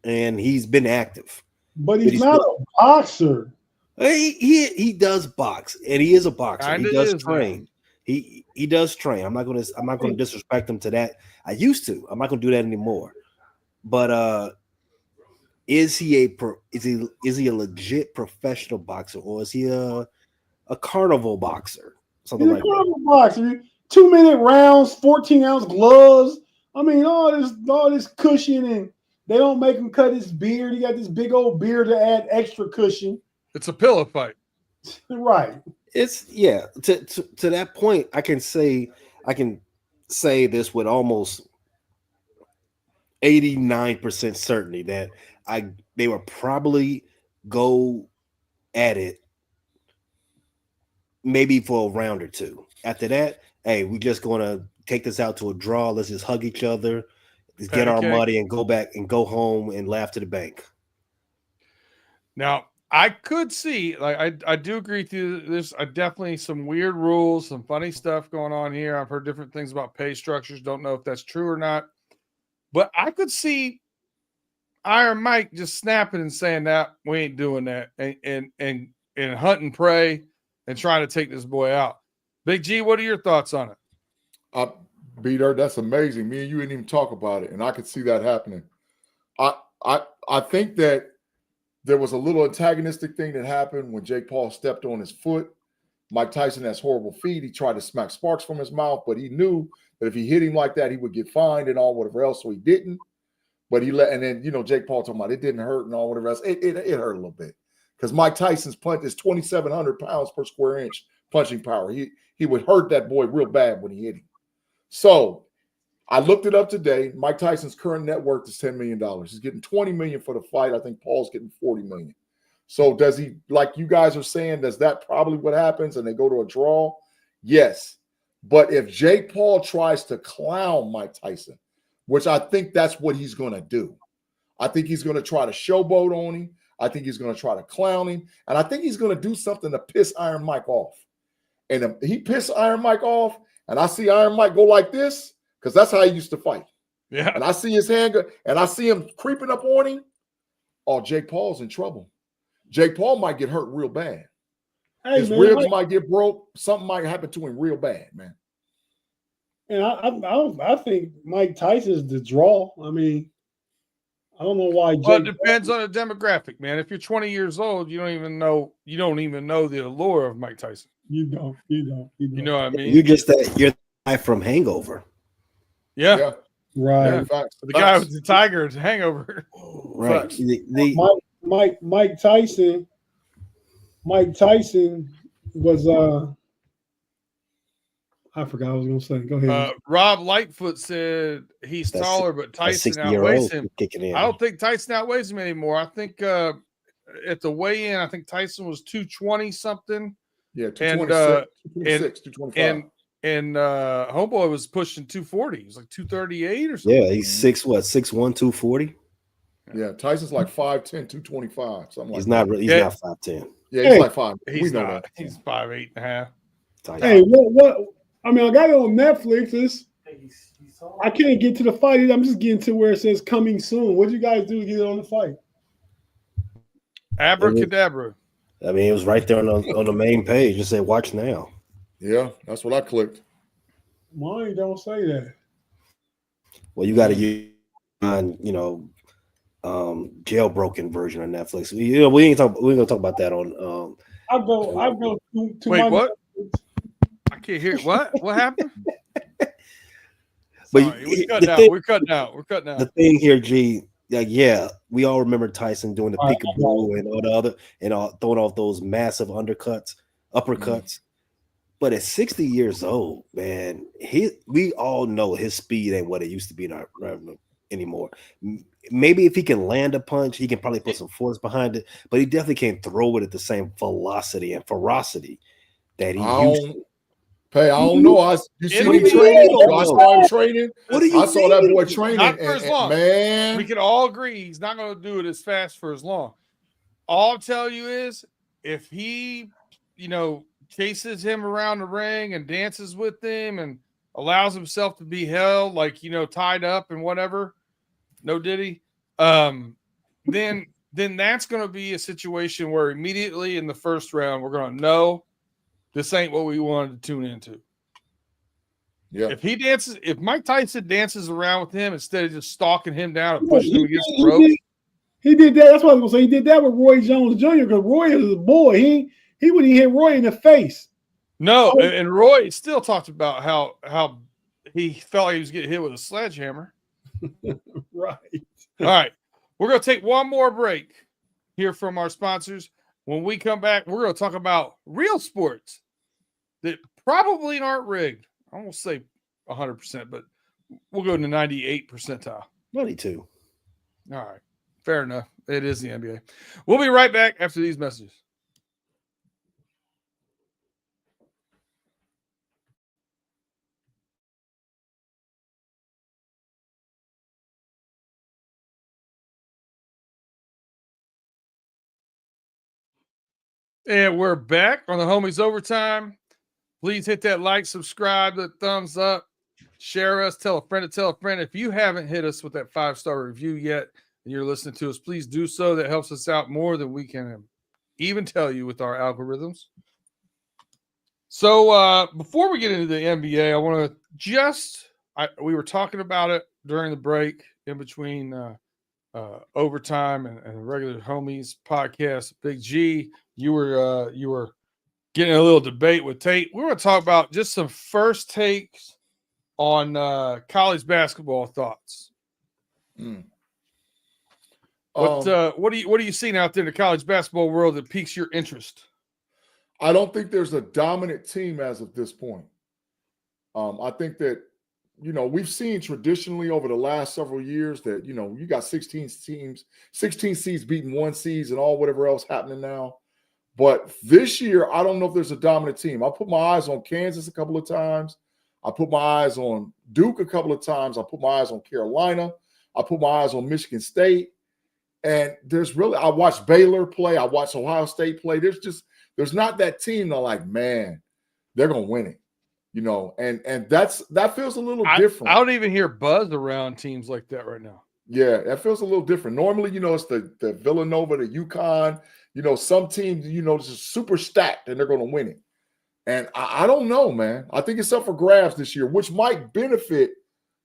and he's been active. But he's not a boxer. He does box, and he is a boxer. He does train. He does train. I'm not going to disrespect him to that. I used to. I'm not going to do that anymore. But is he a legit professional boxer, or is he a carnival boxer? Something like that. Boxer, 2-minute rounds, 14-ounce gloves. I mean, all this cushion, and they don't make him cut his beard. He got this big old beard to add extra cushion. It's a pillow fight, right? It's To that point, I can say this with almost 89% certainty that they will probably go at it. Maybe for a round or two. After that, hey, we're just going to take this out to a draw. Let's just hug each other, let's get our money and go back and go home and laugh to the bank. Now, I could see, like, I do agree with you. There's definitely some weird rules, some funny stuff going on here. I've heard different things about pay structures. Don't know if that's true or not. But I could see Iron Mike just snapping and saying that we ain't doing that and hunt and pray and trying to take this boy out. Big G, what are your thoughts on it? Peter, that's amazing. Me and you didn't even talk about it, and I could see that happening. I think that there was a little antagonistic thing that happened when Jake Paul stepped on his foot. Mike Tyson has horrible feet. He tried to smack sparks from his mouth, but he knew that if he hit him like that, he would get fined and all whatever else, so he didn't. But and then, Jake Paul talking about it didn't hurt and all whatever else. It hurt a little bit. Because Mike Tyson's punch is 2,700 pounds per square inch punching power. He would hurt that boy real bad when he hit him. So I looked it up today. Mike Tyson's current net worth is $10 million. He's getting $20 million for the fight. I think Paul's getting $40 million. So does he, like you guys are saying, does that probably what happens and they go to a draw? Yes. But if Jake Paul tries to clown Mike Tyson, which I think that's what he's going to do. I think he's going to try to showboat on him. I think he's going to try to clown him. And I think he's going to do something to piss Iron Mike off. And if he pisses Iron Mike off, and I see Iron Mike go like this, because that's how he used to fight. Yeah. And I see his hand go, and I see him creeping up on him. Oh, Jake Paul's in trouble. Jake Paul might get hurt real bad. Hey, his ribs might get broke. Something might happen to him real bad, man. And I think Mike Tyson's the draw. I mean, I don't know why. Well, it depends on the demographic, man. If you're 20 years old, you don't even know the allure of Mike Tyson. You don't. You know what I mean? You're the guy from Hangover. Yeah. Right. Yeah, facts. The guy with the tiger's hangover. Right. Facts. Mike Tyson was I forgot what I was gonna say. Go ahead. Rob Lightfoot said he's That's taller, but Tyson 60-year-old outweighs him. kicking in. I don't think Tyson outweighs him anymore. I think at the weigh-in, I think Tyson was 220 something. Yeah, 226, 225. And Homeboy was pushing 240. He was like 238 or something. Yeah, he's 6'1", 240. Yeah, Tyson's like 5'10", 225, something like He's that. not really. He's not 5'10". Yeah, he's like 5. He's we know not. that. He's 5'8.5". Hey, what? I mean, I got it on Netflix. I can't get to the fight. I'm just getting to where it says coming soon. What did you guys do to get on the fight? Abracadabra. I mean, it was right there on the main page. It said "Watch now." Yeah, that's what I clicked. Mine don't say that. Well, you got to use, jailbroken version of Netflix. We ain't gonna talk about that on. I go to Wait, my what? I can't hear. What happened? But Sorry, we're cutting out. The thing here, G, like, yeah, we all remember Tyson doing the peekaboo and all the other, and throwing off those massive uppercuts. But at 60 years old, man, we all know his speed ain't what it used to be anymore. Maybe if he can land a punch, he can probably put some force behind it, but he definitely can't throw it at the same velocity and ferocity that he used to. Hey, I don't know. You see me training? I saw him training. I saw that boy training. Not for as long. Man, we can all agree he's not going to do it as fast for as long. All I'll tell you is if he, chases him around the ring and dances with him and allows himself to be held, like, tied up and whatever, no diddy, then that's going to be a situation where immediately in the first round, we're going to know this ain't what we wanted to tune into. Yeah. If Mike Tyson dances around with him instead of just stalking him down and pushing him against the ropes. He did that. That's what I was going to say. He did that with Roy Jones Jr. because Roy is a boy. He wouldn't hit Roy in the face. No, and Roy still talked about how he felt like he was getting hit with a sledgehammer. Right. All right. We're going to take one more break here from our sponsors. When we come back, we're going to talk about real sports that probably aren't rigged. I won't say 100%, but we'll go to 98 percentile. 92. All right. Fair enough. It is the NBA. We'll be right back after these messages. And we're back on the Homies Overtime. Please hit that like, subscribe, the thumbs up, share us, tell a friend to tell a friend. If you haven't hit us with that 5-star review yet and you're listening to us, please do so. That helps us out more than we can even tell you with our algorithms. So before we get into the NBA, I want to we were talking about it during the break in between overtime and regular Homies podcast. Big G, you were getting a little debate with Tate. We're going to talk about just some first takes on college basketball thoughts. What are you seeing out there in the college basketball world that piques your interest? I don't think there's a dominant team as of this point. I think that, we've seen traditionally over the last several years that, you got 16 teams, 16 seeds beating 1 seeds and all whatever else happening now. But this year, I don't know if there's a dominant team. I put my eyes on Kansas a couple of times. I put my eyes on Duke a couple of times. I put my eyes on Carolina. I put my eyes on Michigan State. And I watched Baylor play. I watched Ohio State play. There's not that team that like, man, they're going to win it. And that feels a little different. I don't even hear buzz around teams like that right now. Yeah, that feels a little different. Normally, it's the Villanova, the UConn, some teams, just super stacked and they're going to win it. And I don't know, man. I think it's up for grabs this year, which might benefit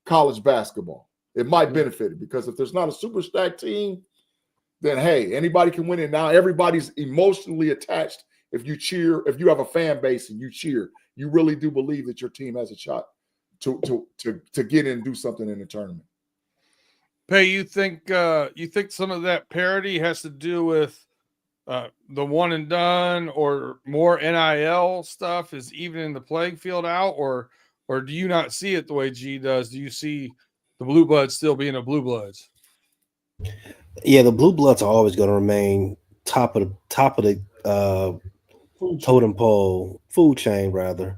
college basketball. It might benefit it because if there's not a super stacked team, then, hey, anybody can win it. Now everybody's emotionally attached. If you have a fan base and you cheer, you really do believe that your team has a shot to get in and do something in the tournament. Pay, you think some of that parity has to do with the one and done or more NIL stuff is evening the playing field out, or do you not see it the way G does? Do you see the Blue Bloods still being a Blue Bloods? Yeah, the Blue Bloods are always going to remain top of the totem pole, food chain rather,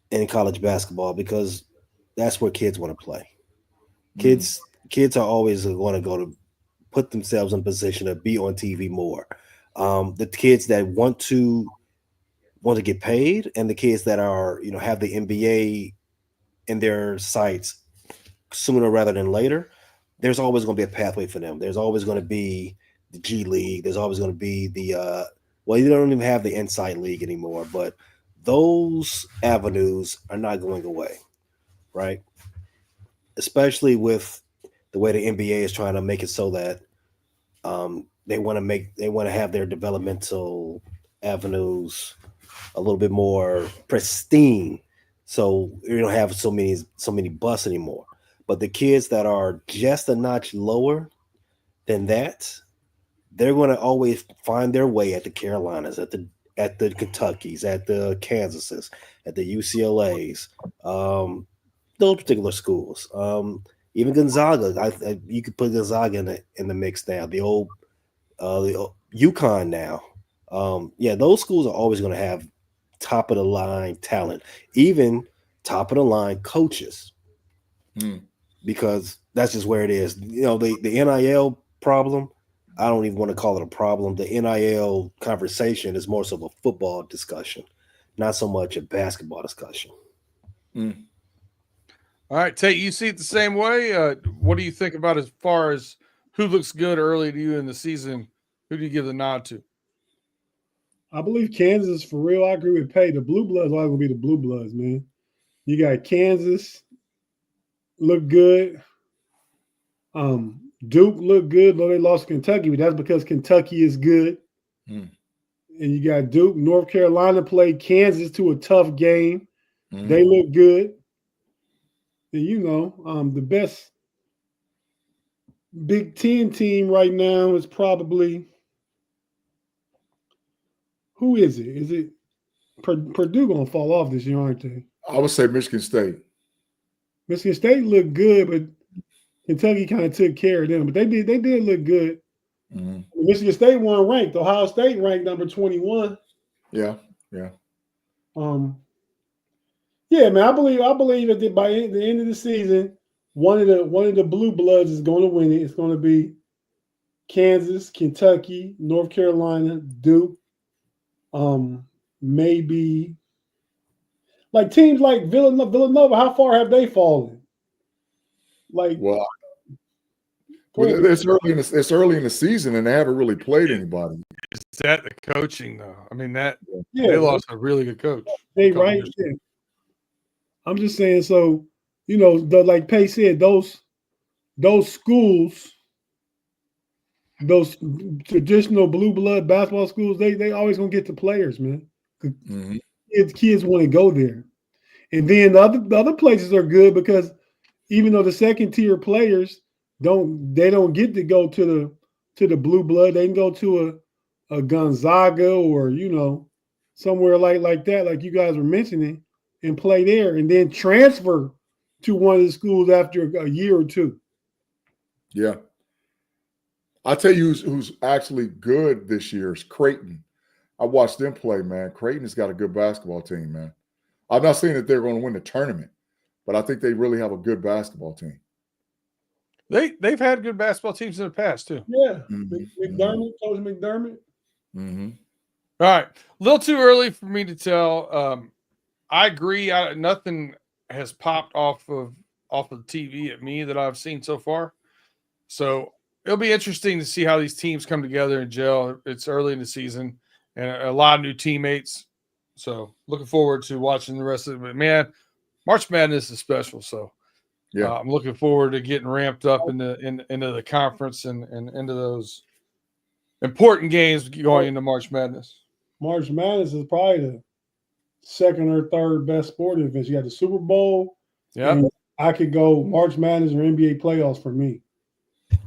in college basketball because that's where kids want to play. Kids are always going to go to put themselves in position to be on TV more. The kids that want to get paid and the kids that are, have the NBA in their sights sooner rather than later, there's always going to be a pathway for them. There's always going to be the G League. There's always going to be the well, you don't even have the Inside League anymore, but those avenues are not going away, right? Especially with the way the NBA is trying to make it so that they want to have their developmental avenues a little bit more pristine, so you don't have so many busts anymore. But the kids that are just a notch lower than that, they're going to always find their way at the Carolinas, at the Kentuckys, at the Kansases, at the UCLAs, those particular schools. Even Gonzaga, you could put Gonzaga in the mix now. The old UConn now. Those schools are always going to have top of the line talent, even top of the line coaches, because that's just where it is. The NIL problem, I don't even want to call it a problem. The NIL conversation is more so of a football discussion, not so much a basketball discussion. All right, Tate, you see it the same way? What do you think about as far as who looks good early to you in the season? Who do you give the nod to? I believe Kansas, for real. I agree with Pay. The Blue Bloods are always going to be the Blue Bloods, man. You got Kansas look good. Duke look good, though they lost to Kentucky, but that's because Kentucky is good. And you got Duke. North Carolina played Kansas to a tough game. They look good. And the best Big Ten team right now is probably, who is it? Is it Purdue going to fall off this year, aren't they? I would say Michigan State. Michigan State looked good, but Kentucky kind of took care of them. But they did look good. Michigan State won ranked. Ohio State ranked number 21. Yeah. Yeah, man. I believe that by the end of the season, one of the Blue Bloods is going to win it. It's going to be Kansas, Kentucky, North Carolina, Duke. Maybe like teams like Villanova. How far have they fallen? It's early in the season, and they haven't really played anybody. Is that the coaching though? I mean they lost a really good coach. Right? Yeah. I'm just saying. So like Pay said, those schools, those traditional blue blood basketball schools, they always gonna get the players, man. Kids want to go there, and then the other places are good because even though the second tier players don't get to go to the blue blood, they can go to a Gonzaga or somewhere like that, like you guys were mentioning, and play there, and then transfer to one of the schools after a year or two. Yeah. I'll tell you who's actually good this year is Creighton. I watched them play, man. Creighton has got a good basketball team, man. I'm not saying that they're going to win the tournament, but I think they really have a good basketball team. They've had good basketball teams in the past, too. Yeah. McDermott, Coach McDermott. All right. A little too early for me to tell. I agree. Nothing has popped off of the TV at me that I've seen so far. So it'll be interesting to see how these teams come together and gel. It's early in the season and a lot of new teammates. So looking forward to watching the rest of it. But man, March Madness is special. So yeah, I'm looking forward to getting ramped up into the conference and into those important games going into March Madness. March Madness is probably the second or third best sporting events. You got the Super Bowl, Yeah. I could go March Madness or NBA playoffs for me.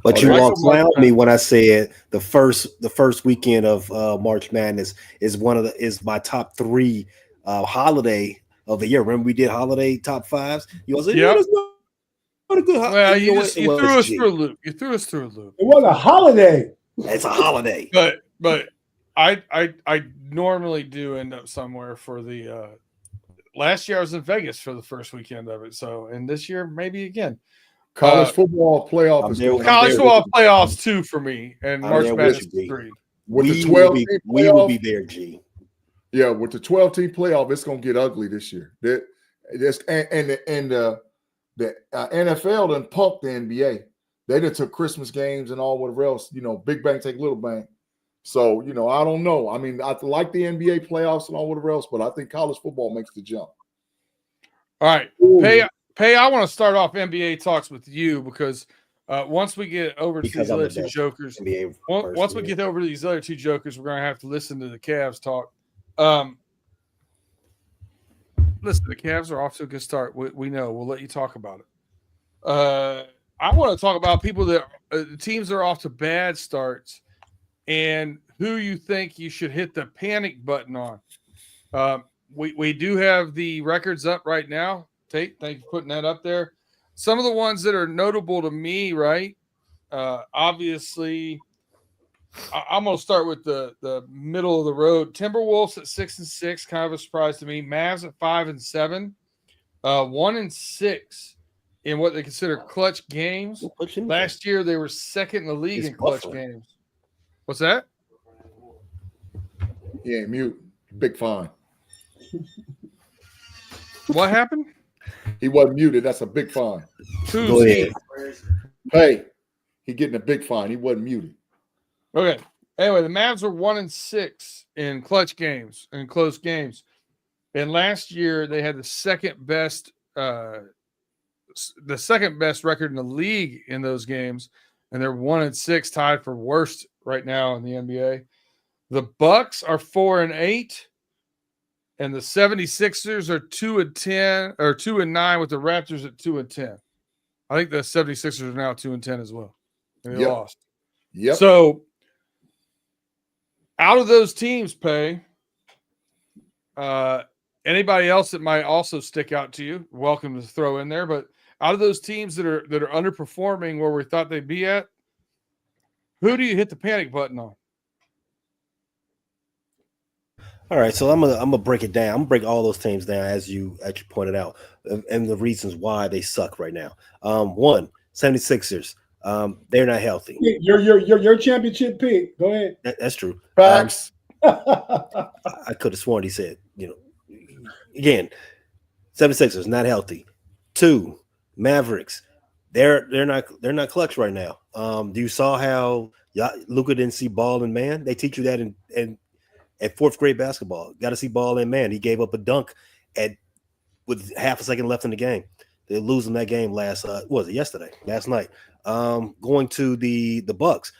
But Oh, you yeah. won't clown me when I said the first weekend of March Madness is my top 3 holiday of the year. Remember we did holiday top 5s. You all said, Yep. that's not a good holiday. Well, You know what? you threw us through a loop. You threw us through a loop. It was a holiday. It's a holiday. But I normally do end up somewhere for the last year I was in Vegas for the first weekend of it. So and this year maybe again. College football playoff I'm is there going with- to College there football playoffs 2 for me, and I'm March there with Madness you, B. 3. with the we 12 will be, team we will playoff. be there, G. Yeah, with the 12 team playoff, it's going to get ugly this year. The NFL done pumped the NBA. They done took Christmas games and all whatever else. Big bang take little bang. So I don't know. I mean, I like the NBA playoffs and all whatever else, but I think college football makes the jump. All right, Pay. I want to start off NBA talks with you because once we get over to Because these I'm other the two best jokers, NBA once we person. get over to these other two jokers, we're going to have to listen to the Cavs talk. Listen, the Cavs are off to a good start. We know. We'll let you talk about it. I want to talk about people that teams that are off to bad starts and who you think you should hit the panic button on. We do have the records up right now. Tate, thank you for putting that up there. Some of the ones that are notable to me, right? Obviously, I'm going to start with the middle of the road. Timberwolves at 6-6, kind of a surprise to me. Mavs at 5-7, 1-6 in what they consider clutch games. Last year, they were second in the league in clutch games. What's that? Yeah, mute. Big fine. What happened? He wasn't muted. That's a big fine. Go ahead. Hey, he getting a big fine. He wasn't muted. Okay. Anyway, the Mavs were 1-6 in clutch games, in close games. And last year they had the second best record in the league in those games. And they're 1-6, tied for worst right now in the NBA. The Bucks are 4-8. And the 76ers are 2-10 or 2-9 with the Raptors at 2-10. I think the 76ers are now 2-10 as well. And they lost. Yep. So out of those teams, Pay, anybody else that might also stick out to you, welcome to throw in there. But out of those teams that are underperforming where we thought they'd be at, who do you hit the panic button on? All right, so I'm gonna break it down. I'm gonna break all those teams down as you pointed out, and the reasons why they suck right now. 76ers, they're not healthy. Your championship pick. Go ahead. That's true. Facts. I could have sworn he said, again, 76ers not healthy. 2, Mavericks, they're not clutch right now. You saw how Luka didn't see ball and man. They teach you that in at 4th grade basketball. Got to see ball and man. He gave up a dunk with half a second left in the game. They're losing that game last night. Going to the Bucks.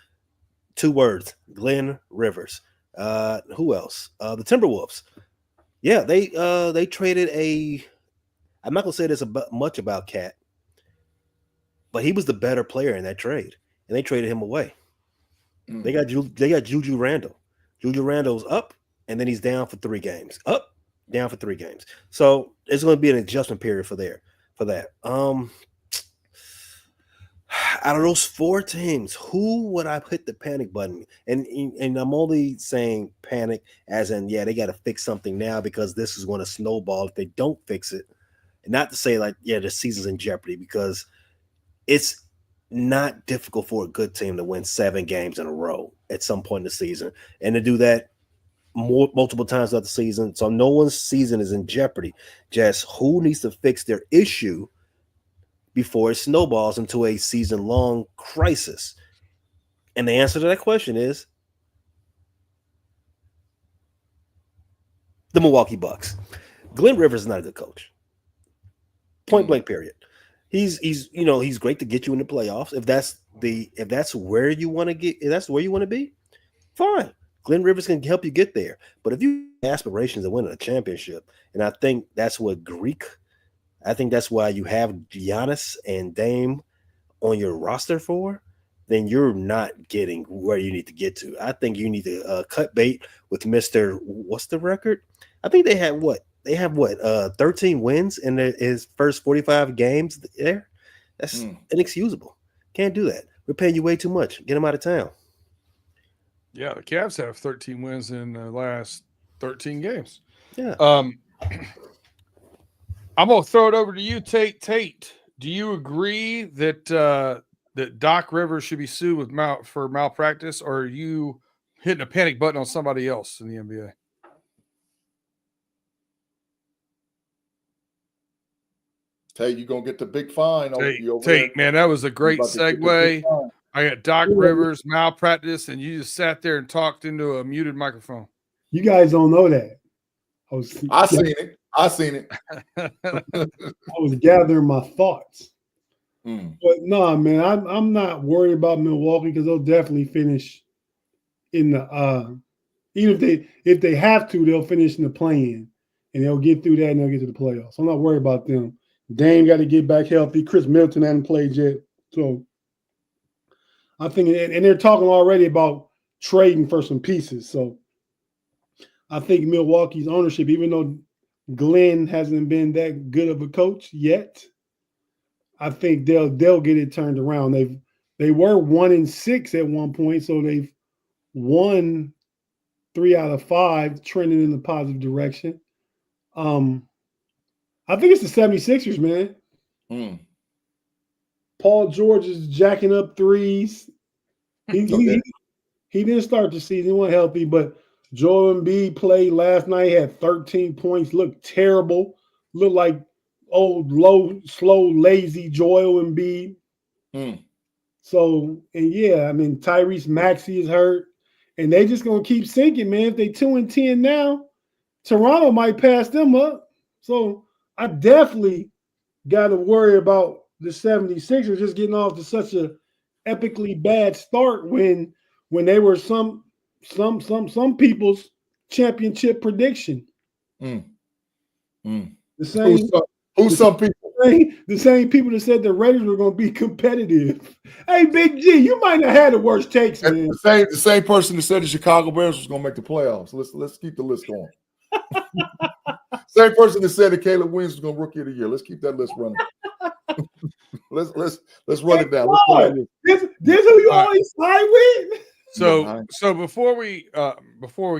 2 words: Glenn Rivers. Who else? The Timberwolves. Yeah, they traded I'm not gonna say this much about Cat, but he was the better player in that trade, and they traded him away. They got Juju Randle. Juju Randle's up, and then he's down for 3 games. Up, down for 3 games. So it's going to be an adjustment period for that. Out of those 4 teams, who would I hit the panic button? And I'm only saying panic as in, they got to fix something now because this is going to snowball if they don't fix it. And not to say the season's in jeopardy, because it's not difficult for a good team to win 7 games in a row at some point in the season, and to do that multiple times throughout the season. So no one's season is in jeopardy. Just who needs to fix their issue before it snowballs into a season-long crisis? And the answer to that question is the Milwaukee Bucks. Glenn Rivers is not a good coach. Point blank, period. He's great to get you in the playoffs. If that's where you want to be, fine. Glenn Rivers can help you get there. But if you have aspirations of winning a championship, and I think that's what Greek I think that's why you have Giannis and Dame on your roster for. Then you're not getting where you need to get to. I think you need to cut bait with Mr. What's the record? I think they have what? They have 13 wins in his first 45 games there. That's inexcusable. Can't do that. We're paying you way too much. Get him out of town. Yeah, the Cavs have 13 wins in the last 13 games. Yeah. I'm gonna throw it over to you, Tate. Tate, do you agree that that Doc Rivers should be sued for malpractice, or are you hitting a panic button on somebody else in the NBA? Tate, you gonna get the big fine. Tate, man, that was a great segue. I got Doc Rivers malpractice, and you just sat there and talked into a muted microphone. You guys don't know that. I seen it. I was gathering my thoughts. But no, man, I'm not worried about Milwaukee because they'll definitely finish in the even if they have to, they'll finish in the play-in and they'll get through that and they'll get to the playoffs. I'm not worried about them. Dame got to get back healthy. Chris Middleton hasn't played yet. So I think, and they're talking already about trading for some pieces. So I think Milwaukee's ownership, even though Glenn hasn't been that good of a coach yet, I think they'll get it turned around. They were 1-6 at one point, so they've won 3 out of 5, trending in the positive direction. I think it's the 76ers, man. Paul George is jacking up threes. He didn't start the season. He wasn't healthy, but Joel Embiid played last night, had 13 points, looked terrible, looked like old, low, slow, lazy Joel Embiid. So, and yeah, I mean, Tyrese Maxey is hurt, and they just going to keep sinking, man. If they 2-10 now, Toronto might pass them up. So I definitely got to worry about the 76ers just getting off to such a epically bad start when they were some people's championship prediction. The same the same people that said the Raiders were going to be competitive. Hey, Big G, you might not have the worst takes, man. The same person that said the Chicago Bears was going to make the playoffs. Let's keep the list going. Same person that said that Caleb Williams was going to Rookie of the Year. Let's keep that list running. let's run it down. This who you always side with. So before we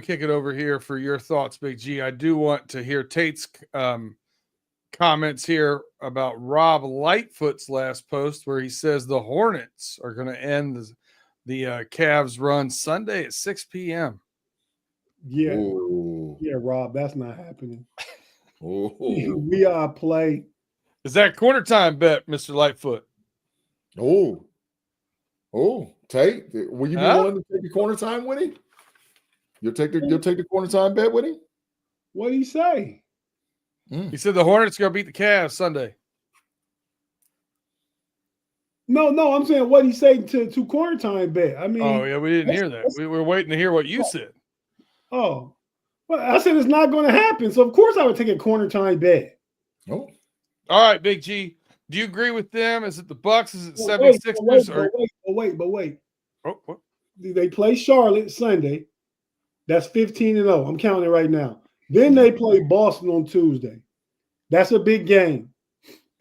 kick it over here for your thoughts, Big G, I do want to hear Tate's comments here about Rob Lightfoot's last post, where he says the Hornets are going to end the Cavs run Sunday at 6 p.m. Yeah, yeah, Rob, that's not happening. We play. Is that quarter time bet, Mr. Lightfoot? Tate, will you be willing to take the corner time with him? You'll take the corner time bet with him? What did he say? He said the Hornets are going to beat the Cavs Sunday. No, I'm saying what he said to corner time bet. I mean, oh yeah, we didn't hear that. We were waiting to hear what you said. Oh, well, I said it's not going to happen. So of course I would take a corner time bet. Oh, all right, Big G. Do you agree with them? Is it the Bucks? Is it 76ers? Wait. Oh, what? They play Charlotte Sunday. That's 15-0. I'm counting it right now. Then they play Boston on Tuesday. That's a big game.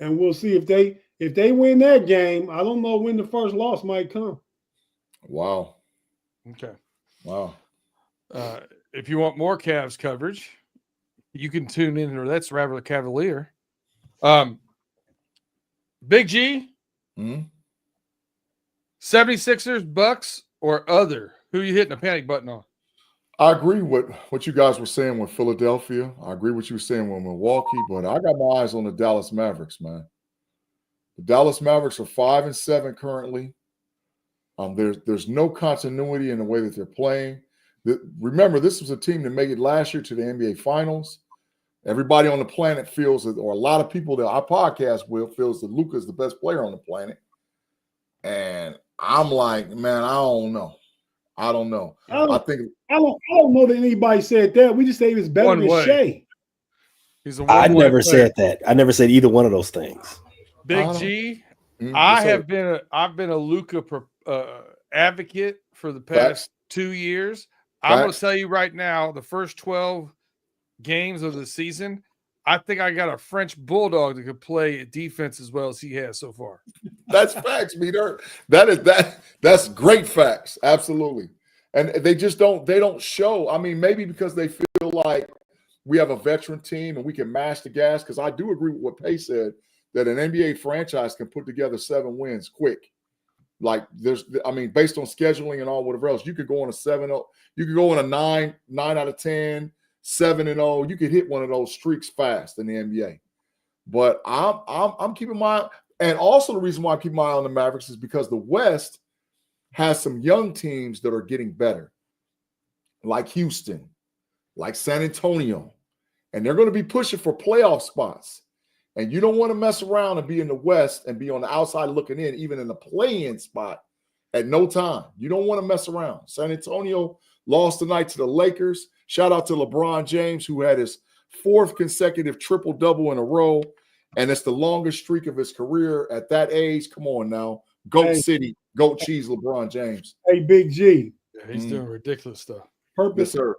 And we'll see if they win that game. I don't know when the first loss might come. Wow. Okay. Wow. If you want more Cavs coverage, you can tune in to That's Rather Cavalier. Big G, 76ers, Bucks, or other? Who you hitting a panic button on? I agree with what you guys were saying with Philadelphia. I agree with what you were saying with Milwaukee, but I got my eyes on the Dallas Mavericks, man. The Dallas Mavericks are 5-7 currently. There's no continuity in the way that they're playing. Remember, this was a team that made it last year to the NBA Finals. Everybody on the planet feels that, or a lot of people that I podcast with feels that Luka is the best player on the planet. And I'm like, man, I don't know. I don't know. I don't know that anybody said that. We just say he was better than Shea. He's a I one-way never player. said that. I never said either one of those things. Big G, I've been a Luka advocate for the past Facts. 2 years. I'm going to Facts. tell you right now, the first 12 games of the season, I think I got a French bulldog that could play defense as well as he has so far. That's facts, Peter. That's great facts. Absolutely. And they don't show. I mean, maybe because they feel like we have a veteran team and we can mash the gas. Because I do agree with what Pay said, that an NBA franchise can put together 7 wins quick. Like based on scheduling and all whatever else, you could go on a 7-0, you could go on a 9 out of 10, 7-0. You could hit one of those streaks fast in the NBA. But I'm keeping my eye, and also the reason why I keep my eye on the Mavericks is because the West has some young teams that are getting better, like Houston, like San Antonio, and they're going to be pushing for playoff spots. And you don't want to mess around and be in the West and be on the outside looking in, even in the play-in spot at no time. You don't want to mess around. San Antonio lost tonight to the Lakers. Shout out to LeBron James, who had his 4th consecutive triple-double in a row, and it's the longest streak of his career at that age. Come on now. Goat City, Goat Cheese, LeBron James. Hey, Big G. Yeah, he's doing ridiculous stuff. Yes, sir.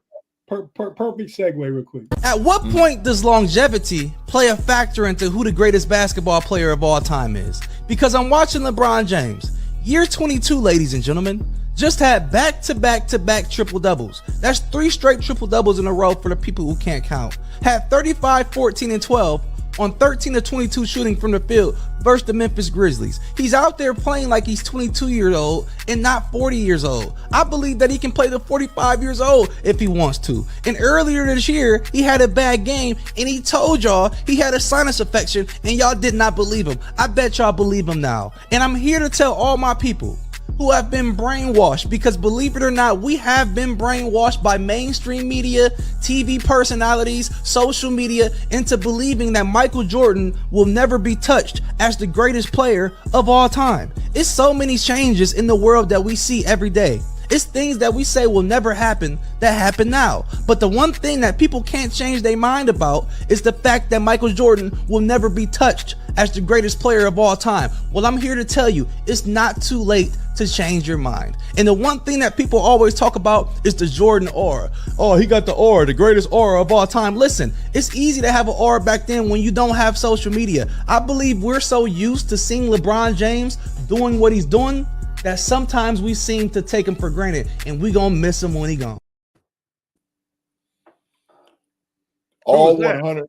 Perfect segue real quick. At what point does longevity play a factor into who the greatest basketball player of all time is? Because I'm watching LeBron James, year 22, ladies and gentlemen, just had back-to-back triple doubles. That's 3 straight triple doubles in a row for the people who can't count. Had 35, 14, and 12 on 13 to 22 shooting from the field versus the Memphis Grizzlies. He's out there playing like he's 22 years old and not 40 years old. I believe that he can play to 45 years old if he wants to. And earlier this year, he had a bad game and he told y'all he had a sinus infection and y'all did not believe him. I bet y'all believe him now. And I'm here to tell all my people who have been brainwashed, because believe it or not, we have been brainwashed by mainstream media, TV personalities, social media, into believing that Michael Jordan will never be touched as the greatest player of all time. It's so many changes in the world that we see every day. It's things that we say will never happen that happen now. But the one thing that people can't change their mind about is the fact that Michael Jordan will never be touched as the greatest player of all time. Well, I'm here to tell you, it's not too late to change your mind. And the one thing that people always talk about is the Jordan aura. Oh, he got the aura, the greatest aura of all time. Listen, it's easy to have an aura back then when you don't have social media. I believe we're so used to seeing LeBron James doing what he's doing that sometimes we seem to take him for granted, and we gonna miss him when he gone. All 100.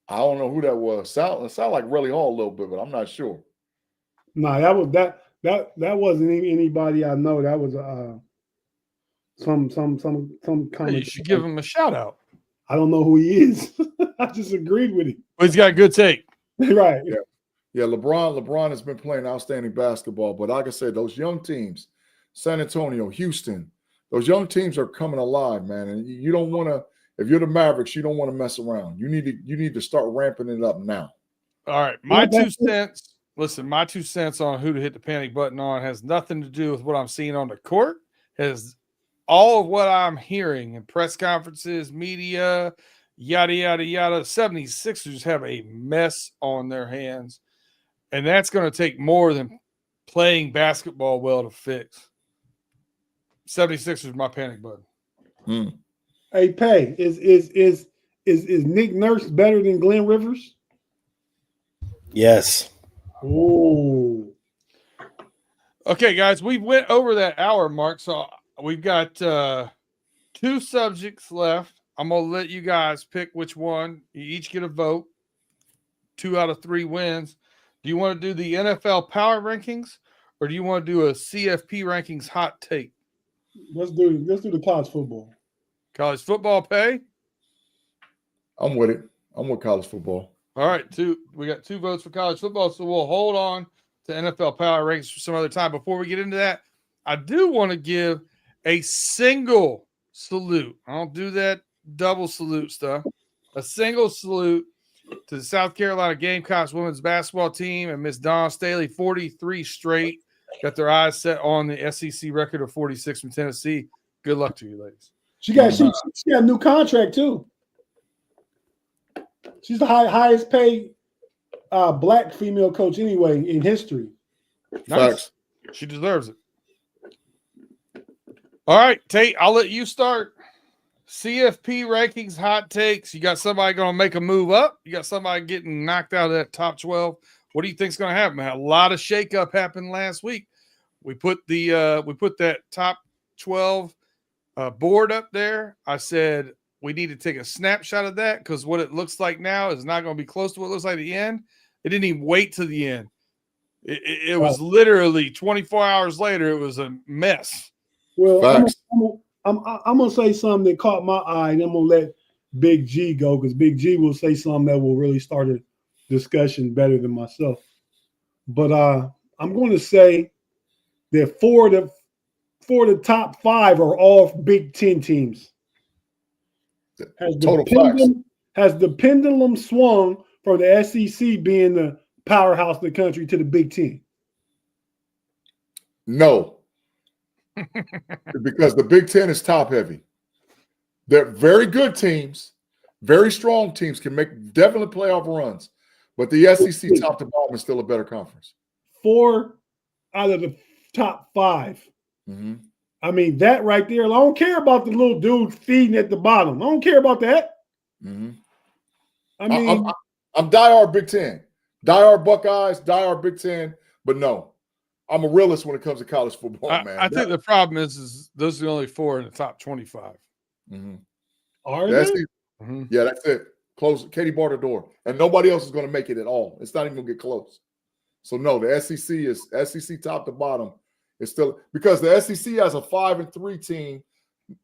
I don't know who that was. Sound like Relly Hall a little bit, but I'm not sure. No, that wasn't anybody I know. That was some kind You should give him a shout out. I don't know who he is. I just agreed with him. But he's got a good take. Right. Yeah, LeBron has been playing outstanding basketball. But like I said, those young teams, San Antonio, Houston, those young teams are coming alive, man. And you don't want to, if you're the Mavericks, you don't want to mess around. You need to start ramping it up now. All right. My 2 cents. Listen, my 2 cents on who to hit the panic button on has nothing to do with what I'm seeing on the court. Has all of what I'm hearing in press conferences, media, yada, yada, yada. 76ers have a mess on their hands. And that's going to take more than playing basketball well to fix. 76ers is my panic button. Hey, Pay, is Nick Nurse better than Glenn Rivers? Yes. Oh. Okay, guys, we went over that hour mark, so we've got 2 subjects left. I'm going to let you guys pick which one. You each get a vote. 2 out of 3 wins. Do you want to do the NFL power rankings, or do you want to do a CFP rankings hot take? Let's do the college football. College football, Pay? I'm with it. I'm with college football. All right, we got 2 votes for college football, so we'll hold on to NFL power rankings for some other time. Before we get into that, I do want to give a single salute. I don't do that double salute stuff. A single salute to the South Carolina Gamecocks women's basketball team and Miss Dawn Staley, 43 straight. Got their eyes set on the SEC record of 46 from Tennessee. Good luck to you, ladies. She got a new contract too. She's the highest paid black female coach anyway in history. Nice. Facts. She deserves it. All right, Tate, I'll let you start. CFP rankings, hot takes. You got somebody going to make a move up? You got somebody getting knocked out of that top 12? What do you think's going to happen? A lot of shakeup happened last week. We put that top 12 board up there. I said we need to take a snapshot of that because what it looks like now is not going to be close to what it looks like at the end. It didn't even wait to the end. It was literally 24 hours later. It was a mess. Well, I'm gonna say something that caught my eye, and I'm gonna let Big G go because Big G will say something that will really start a discussion better than myself. But I'm going to say that four of the top 5 are all Big Ten teams. Has the pendulum swung from the SEC being the powerhouse of the country to the Big Ten? No. Because the Big Ten is top heavy. They're very good teams, very strong teams, can make definitely playoff runs. But the SEC top to bottom is still a better conference. 4 out of the top 5. Mm-hmm. I mean, that right there, I don't care about the little dude feeding at the bottom. I don't care about that. Mm-hmm. I mean, I'm diehard Big Ten. Diehard Buckeyes, diehard Big Ten. But no, I'm a realist when it comes to college football, man. I think the problem is those are the only 4 in the top 25. Mm-hmm. Are they? Mm-hmm. Yeah, that's it. Close. Katie bar the door. And nobody else is going to make it at all. It's not even going to get close. So, no, the SEC is SEC top to bottom. It's still because the SEC has a 5-3 team,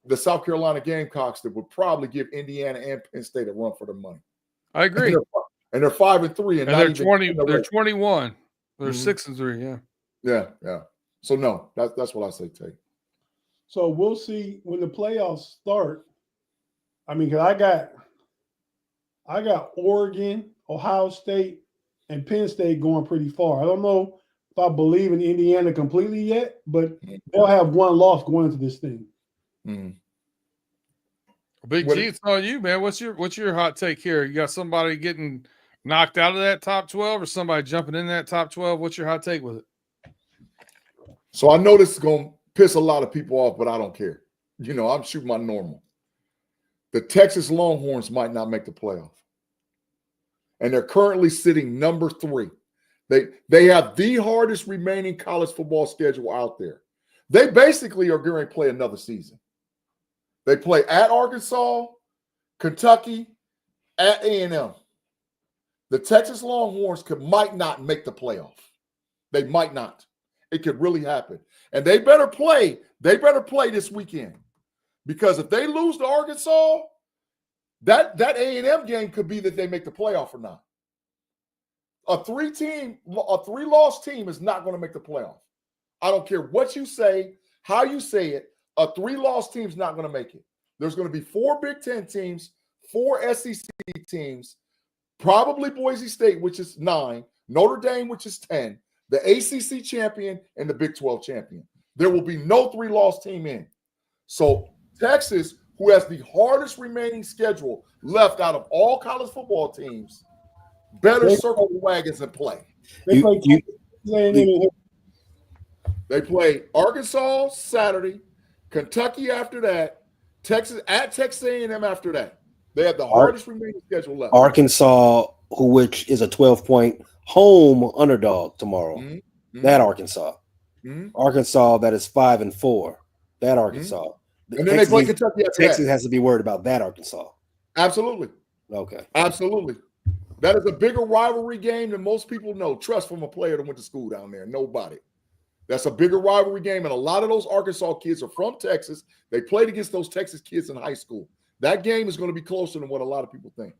the South Carolina Gamecocks, that would probably give Indiana and Penn State a run for their money. I agree. And they're 5-3, and they're 20. They're 21. They're Mm-hmm. 6-3. Yeah. Yeah. So no, that's what I say, Tate. So we'll see when the playoffs start. I mean, because I got Oregon, Ohio State, and Penn State going pretty far. I don't know if I believe in Indiana completely yet, but they'll have one loss going into this thing. Mm-hmm. Big G, it's on you, man. What's your hot take here? You got somebody getting knocked out of that top 12 or somebody jumping in that top 12? What's your hot take with it? So I know this is going to piss a lot of people off, but I don't care. You know, I'm shooting my normal. The Texas Longhorns might not make the playoff. And they're currently sitting number 3. They have the hardest remaining college football schedule out there. They basically are going to play another season. They play at Arkansas, Kentucky, at A&M. The Texas Longhorns might not make the playoff. They might not. It could really happen. And they better play. They better play this weekend. Because if they lose to Arkansas, that A&M game could be that they make the playoff or not. A 3-loss team is not going to make the playoff. I don't care what you say, how you say it. A 3-loss team is not going to make it. There's going to be 4 Big Ten teams, 4 SEC teams, probably Boise State, which is 9, Notre Dame, which is 10, the ACC champion, and the Big 12 champion. There will be no 3-loss team in. So Texas, who has the hardest remaining schedule left out of all college football teams, better circle the wagons and play. They play Arkansas Saturday, Kentucky after that, Texas at Texas A&M after that. They have the hardest remaining schedule left. Arkansas, which is a 12-point home underdog tomorrow. Mm-hmm. That Arkansas. Mm-hmm. Arkansas that is 5-4. That Arkansas. Mm-hmm. And then they play Kentucky after Texas has to be worried about that Arkansas. Absolutely. Okay. Absolutely. That is a bigger rivalry game than most people know. Trust from a player that went to school down there. Nobody. That's a bigger rivalry game. And a lot of those Arkansas kids are from Texas. They played against those Texas kids in high school. That game is going to be closer than what a lot of people think.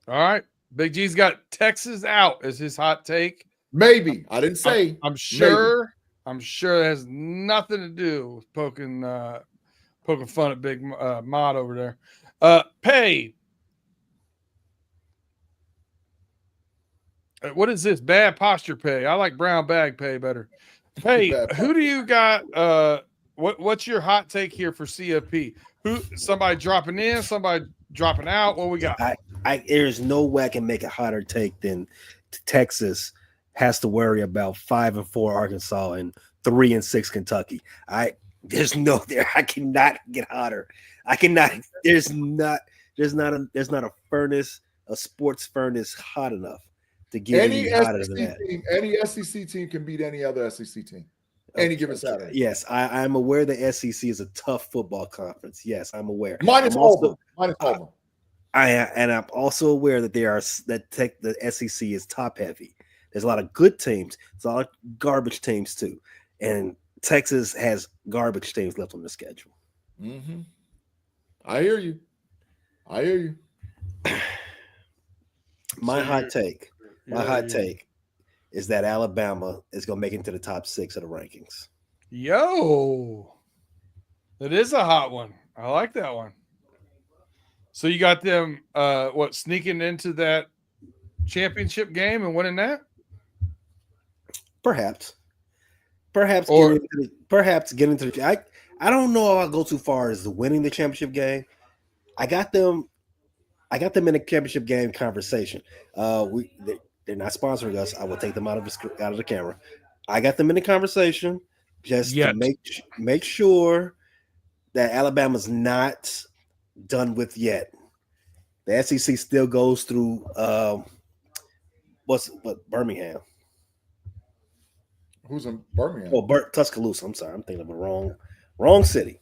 All right. Big G's got Texas out as his hot take. Maybe. I didn't say. I'm sure. Maybe. I'm sure it has nothing to do with poking fun at Big Mod over there. Pay. What is this? Bad posture pay. I like brown bag pay better. Hey, who do you got? What's your hot take here for CFP? Somebody dropping in, somebody dropping out? What we got? There's no way I can make a hotter take than Texas has to worry about 5-4 Arkansas and 3-6 Kentucky. There's no there. I cannot get hotter. I cannot. There's not a furnace, a sports furnace hot enough to get any hotter than that. Any SEC team can beat any other SEC team. Any given Saturday. Yes, I'm aware the SEC is a tough football conference. Yes, I'm aware. Minus Auburn. I'm also aware that the SEC is top heavy. There's a lot of good teams. There's a lot of garbage teams too, and Texas has garbage teams left on the schedule. Mm-hmm. I hear you. My hot take is that Alabama is going to make it into the top 6 of the rankings. Yo, that is a hot one. I like that one. So you got them, sneaking into that championship game and winning that? Perhaps getting to the. I don't know if I'll go too far as winning the championship game. I got them in a championship game conversation. They're not sponsoring us. I will take them out of the camera. I got them in the conversation just to make sure that Alabama's not done with yet. The SEC still goes through Birmingham. Who's in Birmingham? Oh, Tuscaloosa. I'm sorry, I'm thinking of the wrong city.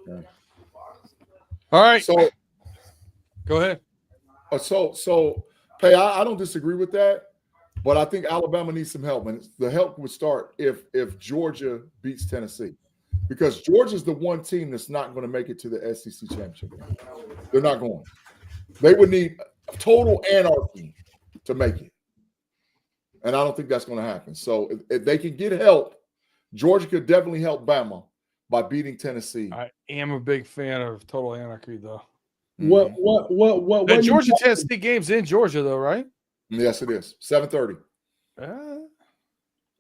Yeah. All right. So go ahead. So Pay, I don't disagree with that, but I think Alabama needs some help, and the help would start if Georgia beats Tennessee, because Georgia's the one team that's not going to make it to the SEC championship game. They're not going. They would need total anarchy to make it, and I don't think that's going to happen. So if they can get help, Georgia could definitely help Bama by beating Tennessee. I am a big fan of total anarchy, though. What The Georgia Tennessee game's in Georgia, though, right? Yes, it is. 7:30.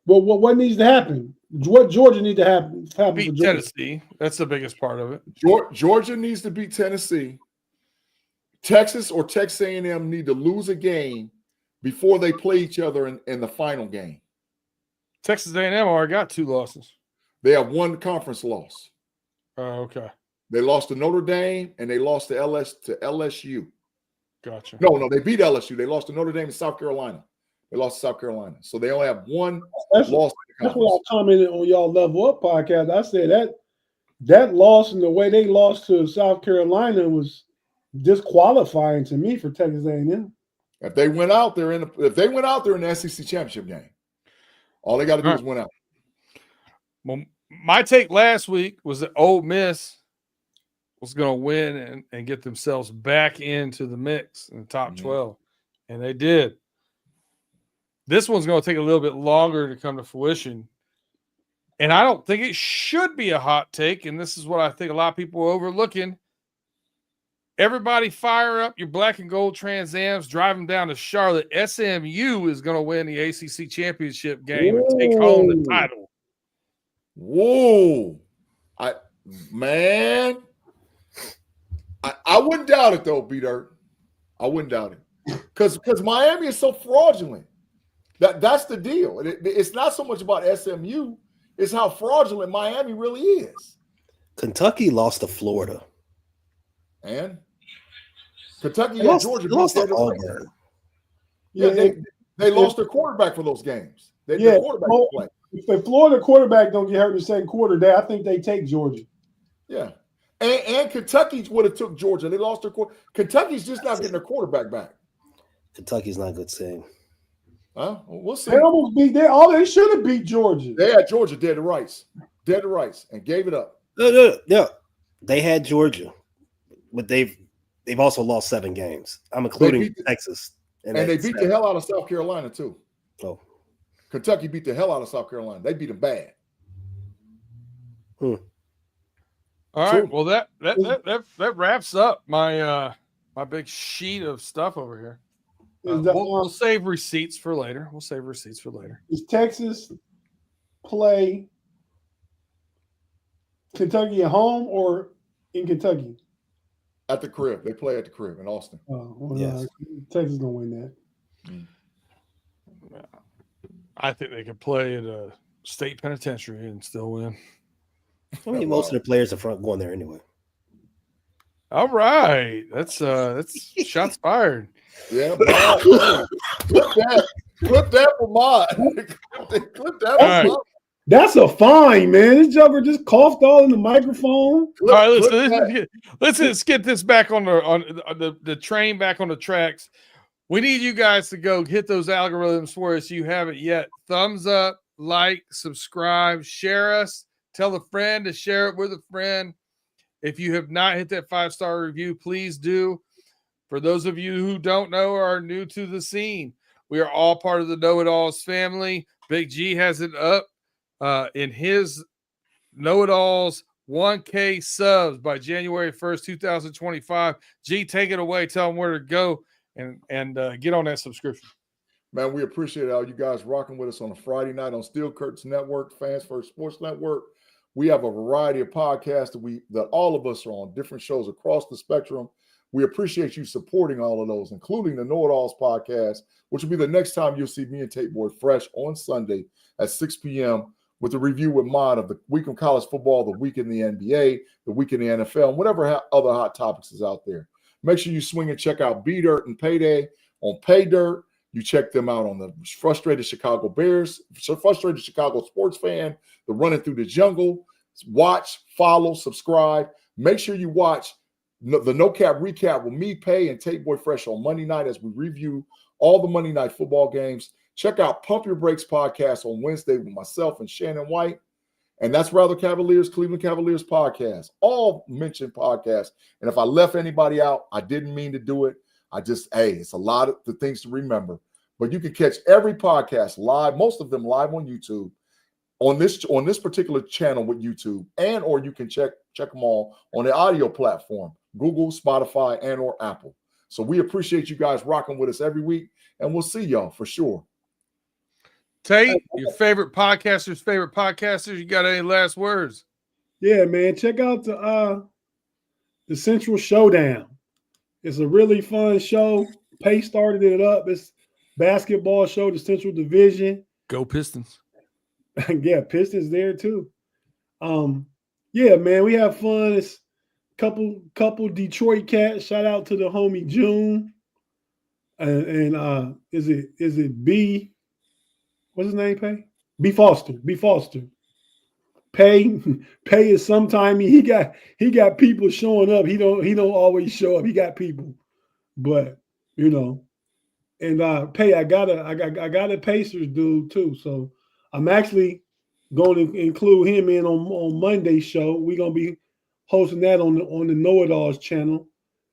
Well, what needs to happen? What Georgia need to happen beat Tennessee. That's the biggest part of it. Georgia needs to beat Tennessee. Texas or Texas A&M need to lose a game before they play each other in the final game. Texas A&M already got 2 losses. They have 1 conference loss. Oh, okay. They lost to Notre Dame and they lost to LSU. Gotcha. No, they beat LSU. They lost to Notre Dame and South Carolina. They lost to South Carolina. So they only have 1 loss. That's what I commented on y'all Level Up podcast. I said that loss and the way they lost to South Carolina was disqualifying to me for Texas A&M. If they went out there in the SEC championship game, all they got to do is win out. Well, my take last week was that Ole Miss was going to win and get themselves back into the mix in the top 12, and they did. This one's going to take a little bit longer to come to fruition, and I don't think it should be a hot take, and this is what I think a lot of people are overlooking. Everybody fire up your black and gold Trans Ams, drive them down to Charlotte. SMU is going to win the ACC championship game and take home the title. Whoa. I wouldn't doubt it, though, B-Dirt. I wouldn't doubt it. Because Miami is so fraudulent. That's the deal. It's not so much about SMU. It's how fraudulent Miami really is. Kentucky lost to Florida. And Kentucky and Georgia lost to Auburn. Yeah, they lost their quarterback for those games. Their quarterback play. If the Florida quarterback don't get hurt in the second quarter, I think they take Georgia. Yeah. And Kentucky would have took Georgia. They lost their quarterback. Kentucky's just not getting their quarterback back. Good not good seeing. Huh? Well, we'll see. They almost beat they should have beat Georgia. They had Georgia dead to rights, and gave it up. No. They had Georgia, but they've also lost 7 games. I'm including Texas. And they beat the hell out of South Carolina, too. Oh. Kentucky beat the hell out of South Carolina. They beat them bad. All right. Well, that wraps up my my big sheet of stuff over here. We'll save receipts for later. Does Texas play Kentucky at home or in Kentucky? At the crib. They play at the crib in Austin. Yes. Texas gonna win that. I think they could play at a state penitentiary and still win. I mean, most of the players are front going there anyway. All right, that's shots fired. Yeah, clip that for mine. Clip that for mine. That's a fine, man. This joker just coughed all in the microphone. All right, let's get this back on the train back on the tracks. We need you guys to go hit those algorithms for us. You haven't yet. Thumbs up, like, subscribe, share us. Tell a friend to share it with a friend. If you have not hit that 5-star review, please do. For those of you who don't know or are new to the scene, we are all part of the Know It Alls family. Big G has it up in his Know It Alls 1K subs by January 1st, 2025. G, take it away. Tell them where to go and get on that subscription. Man, we appreciate all you guys rocking with us on a Friday night on Steel Curtains Network, Fans First Sports Network. We have a variety of podcasts that all of us are on, different shows across the spectrum. We appreciate you supporting all of those, including the Know It Alls podcast, which will be the next time you'll see me and Tate Boy fresh on Sunday at 6 p.m. with a review with Mod of the week of college football, the week in the NBA, the week in the NFL, and whatever other hot topics is out there. Make sure you swing and check out B Dirt and Payday on Pay Dirt. You check them out on the Frustrated Chicago Bears, Frustrated Chicago Sports Fan, the Running Through the Jungle. Watch, follow, subscribe. Make sure you watch the No Cap Recap with me, Pay, and Tate Boy Fresh on Monday night as we review all the Monday night football games. Check out Pump Your Brakes podcast on Wednesday with myself and Shannon White. And that's Rather Cavaliers, Cleveland Cavaliers podcast. All mentioned podcasts. And if I left anybody out, I didn't mean to do it. It's a lot of the things to remember. But you can catch every podcast live, most of them live on YouTube, on this particular channel with YouTube, and or you can check them all on the audio platform, Google, Spotify, and or Apple. So we appreciate you guys rocking with us every week, and we'll see y'all for sure. Tate, your favorite podcasters, you got any last words? Yeah, man. Check out the Central Showdown. It's a really fun show. Pay started it up. It's basketball show, the Central Division. Go Pistons. Yeah, Pistons there too. Yeah, man, we have fun. It's couple Detroit cats. Shout out to the homie June. And is it B? What's his name? B Foster. Pay is sometime he got people showing up. He don't always show up. He got people, but and Pay, I got a Pacers dude too. So I'm actually going to include him in on Monday's show. We're gonna be hosting that on the Know It Alls channel,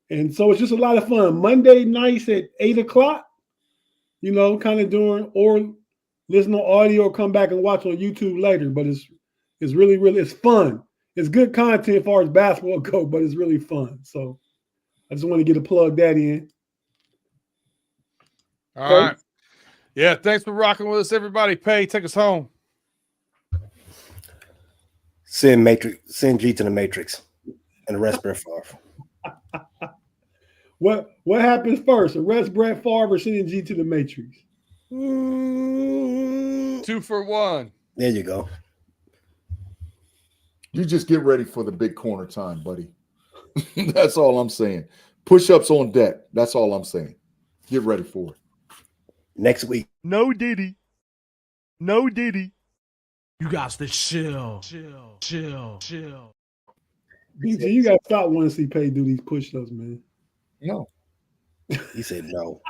and so it's just a lot of fun. Monday nights at 8:00. Kind of doing or listen on audio or come back and watch on YouTube later. But it's really it's fun. It's good content as far as basketball go, but it's really fun. So I just want to get a plug that in. All right. Yeah, thanks for rocking with us, everybody. Pay, take us home. Send G to the Matrix and arrest Brett Favre. What happens first? Arrest Brett Favre or sending G to the Matrix? 2 for 1. There you go. You just get ready for the big corner time, buddy. That's all I'm saying. Push-ups on deck. That's all I'm saying. Get ready for it. Next week. No Diddy. You got to chill. BG, you got to stop wanting to see Pay do these push-ups, man. No. He said no.